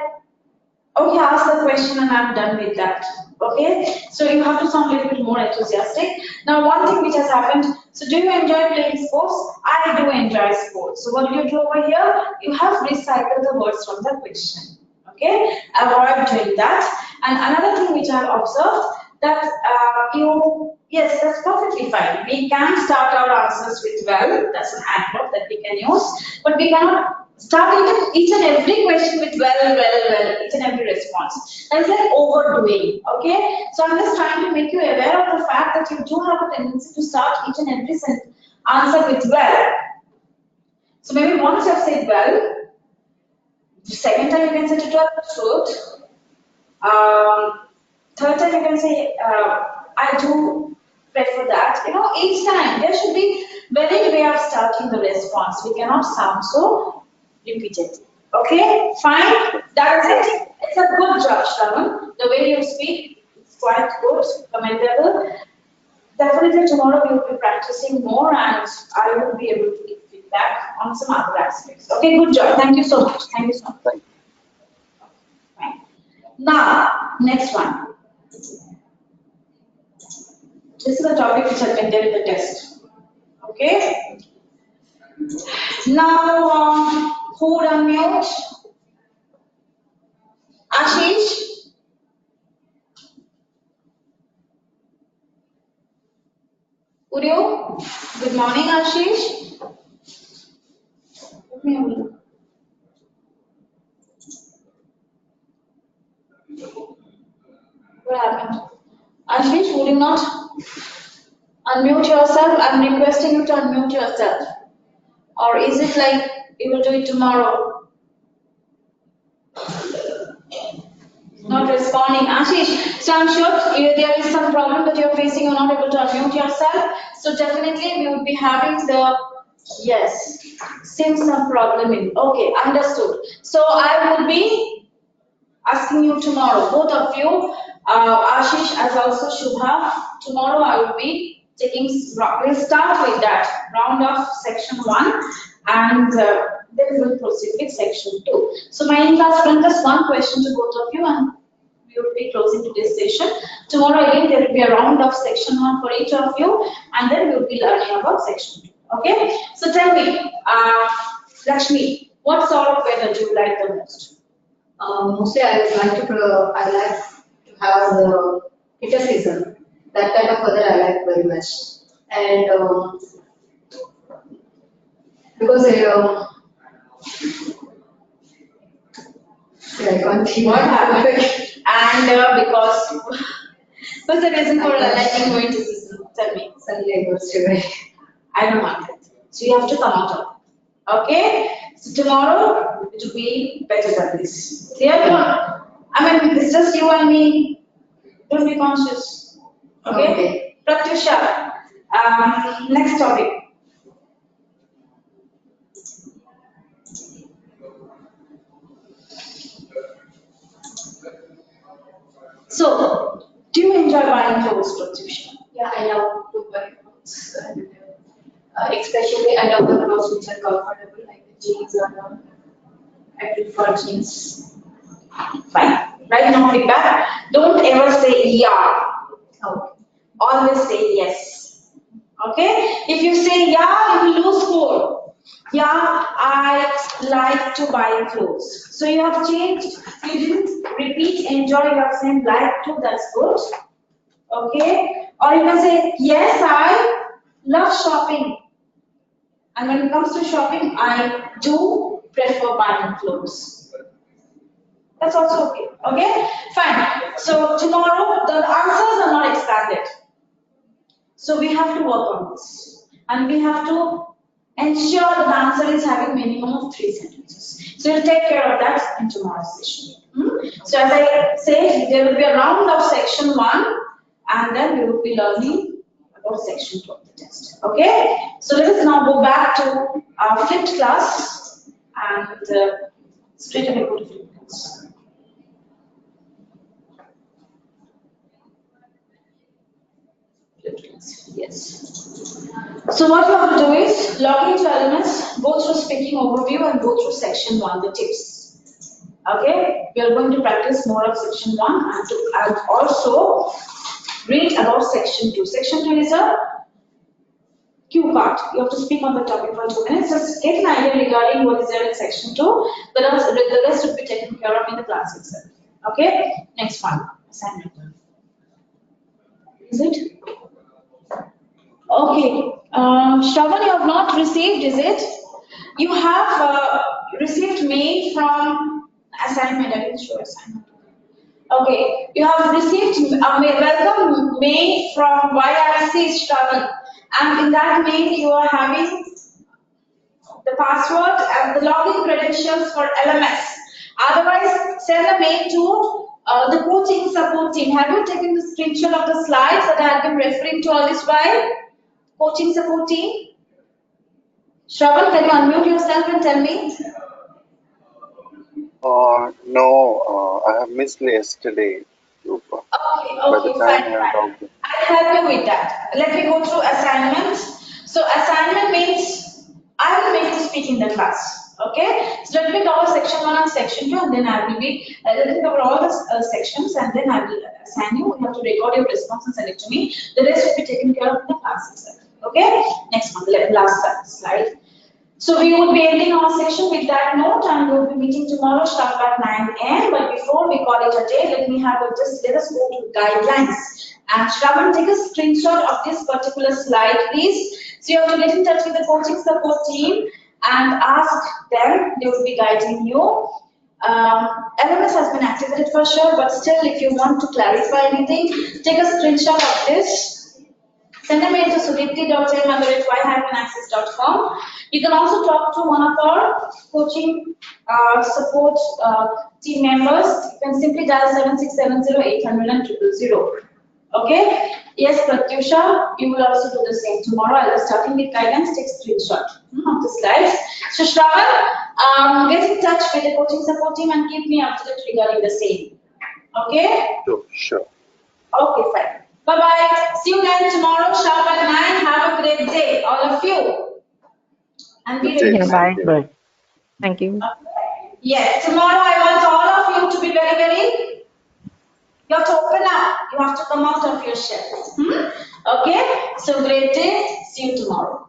okay, ask the question and I'm done with that. Okay, so you have to sound a little bit more enthusiastic. Now, one thing which has happened, so do you enjoy playing sports? I do enjoy sports. So what do you do over here? You have recycled the words from the question. Okay, avoid doing that. And another thing which I have observed, that yes, that's perfectly fine. We can start our answers with well, that's an adverb that we can use, but we cannot start each and every question with well, each and every response. That's like overdoing, okay? So I'm just trying to make you aware of the fact that you do have a tendency to start each and every answer with well. So maybe once you have said well, the second time you can say to tell the truth. Third time you can say, I do prefer that. You know, each time there should be varied way of starting the response. We cannot sound so repeated. Okay, fine. That's it. It's a good job, Shravan. The way you speak, it's quite good, commendable. Definitely tomorrow we will be practicing more and I will be able to give feedback on some other aspects. Okay, good job. Thank you so much. Thank you so much. Thank Fine. Now, next one. This is a topic which has been there in the test. Okay. Now, who would unmute? Ashish? Would you? Good morning, Ashish. Let me have a look. What happened? Ashish, would you not unmute yourself? I'm requesting you to unmute yourself. Or is it like you will do it tomorrow? Not responding. Ashish, so I'm sure there is some problem that you're facing, you're not able to unmute yourself. So definitely we would be having the, yes, seems some problem in. Okay, understood. So I will be asking you tomorrow, both of you, Ashish as also Shubha, tomorrow I will be taking, we'll start with that round of section 1 and then we will proceed with section 2. So my in-class friend, just one question to both of you and we will be closing today's session. Tomorrow again there will be a round of section 1 for each of you and then we will be learning about section 2. Okay? So tell me, Lakshmi, what sort of weather do you like the most? Mostly I like to have the winter season. That kind of weather I like very much. And because yeah, I can't hear. What happened? And because what's the reason for liking winter season? Tell me. Sunlight goes away. I don't want it. So you have to come out of it. Okay? So tomorrow it will be better than this. Clear? I mean, it's just you and me. Don't be conscious. Okay? Okay. Pratyusha. Next topic. So, do you enjoy buying clothes, Pratyusha? Yeah, I love to buy clothes. And, especially I love the clothes which are comfortable, like the jeans or I prefer jeans. Fine. Right now, feedback. Don't ever say yeah. Okay. Always say yes. Okay? If you say yeah, you will lose score. Yeah, I like to buy clothes. So you have changed. You didn't repeat enjoy, you have said like to, that's good. Okay? Or you can say yes, I love shopping. And when it comes to shopping, I do prefer buying clothes. That's also okay. Okay? Fine. So tomorrow, the answers are not expanded. So we have to work on this. And we have to ensure that the answer is having minimum of 3 sentences. So we'll take care of that in tomorrow's session. So as I said, there will be a round of section 1 and then we will be learning about section 2 of the test. Okay? So let us now go back to our flipped class and straight away go to flipped class. Yes. So what you have to do is log into LMS, go through speaking overview and go through section 1, the tips. Okay? We are going to practice more of section 1 and also read about section 2. Section 2 is a cue card. You have to speak on the topic for 2 minutes. Just get an idea regarding what is there in section 2. The rest will be taken care of in the class itself. Okay? Next one. Assignment. Is it? Okay. Shravan, you have not received, is it? You have received mail from assignment. I didn't show assignment. Okay. You have received a welcome mail from YRC Shravan. And in that mail, you are having the password and the login credentials for LMS. Otherwise, send a mail to the coaching support team. Have you taken the screenshot of the slides that I have been referring to all this while? Coaching support team? Shravan, can you unmute yourself and tell me? No, I have missed yesterday, Rupa. Okay, By the okay, time fine, I have fine. logged in. I'll help you with that. Let me go through assignments. So assignment means I will make you speak in the class. Okay, so let me cover section 1 and section 2, and then I will be, let me cover all the sections, and then I will assign you. You have to record your response and send it to me. The rest will be taken care of in the class itself. Okay, next one, last slide. So we would be ending our section with that note, and we will be meeting tomorrow sharp at 9 a.m. But before we call it a day, let us go to guidelines. And Shravan, take a screenshot of this particular slide, please. So you have to get in touch with the coaching support team and ask them. They will be guiding you. LMS has been activated for sure, but still, if you want to clarify anything, take a screenshot of this. Send a mail to sudipti.m@y-access.com. You can also talk to one of our coaching support team members. You can simply dial 7670-800-000. Okay? Yes, Pratyusha, you will also do the same. Tomorrow I will starting with guidance, take screenshot of the slides. So Shravan, get in touch with the coaching support team and keep me updated regarding the same. Okay? Sure. Okay, fine. Bye-bye. See you guys tomorrow, sharp at 9. Have a great day, all of you. And be ready. Yeah, bye. Bye. Thank you. Yes, tomorrow I want all of you to be very, you have to open up. You have to come out of your shell. Okay? So great day. See you tomorrow.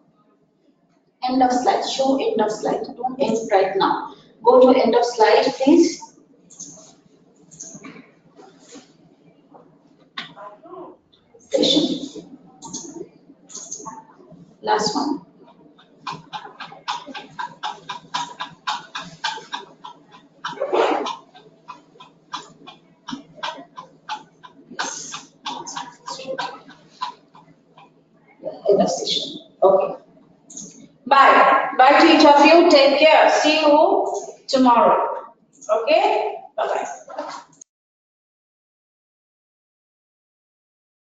End of slide. Show end of slide. Don't end right now. Go to end of slide, please. Session. Last one. End of session. Okay. Bye. Bye to each of you. Take care. See you tomorrow. Okay? Bye-bye.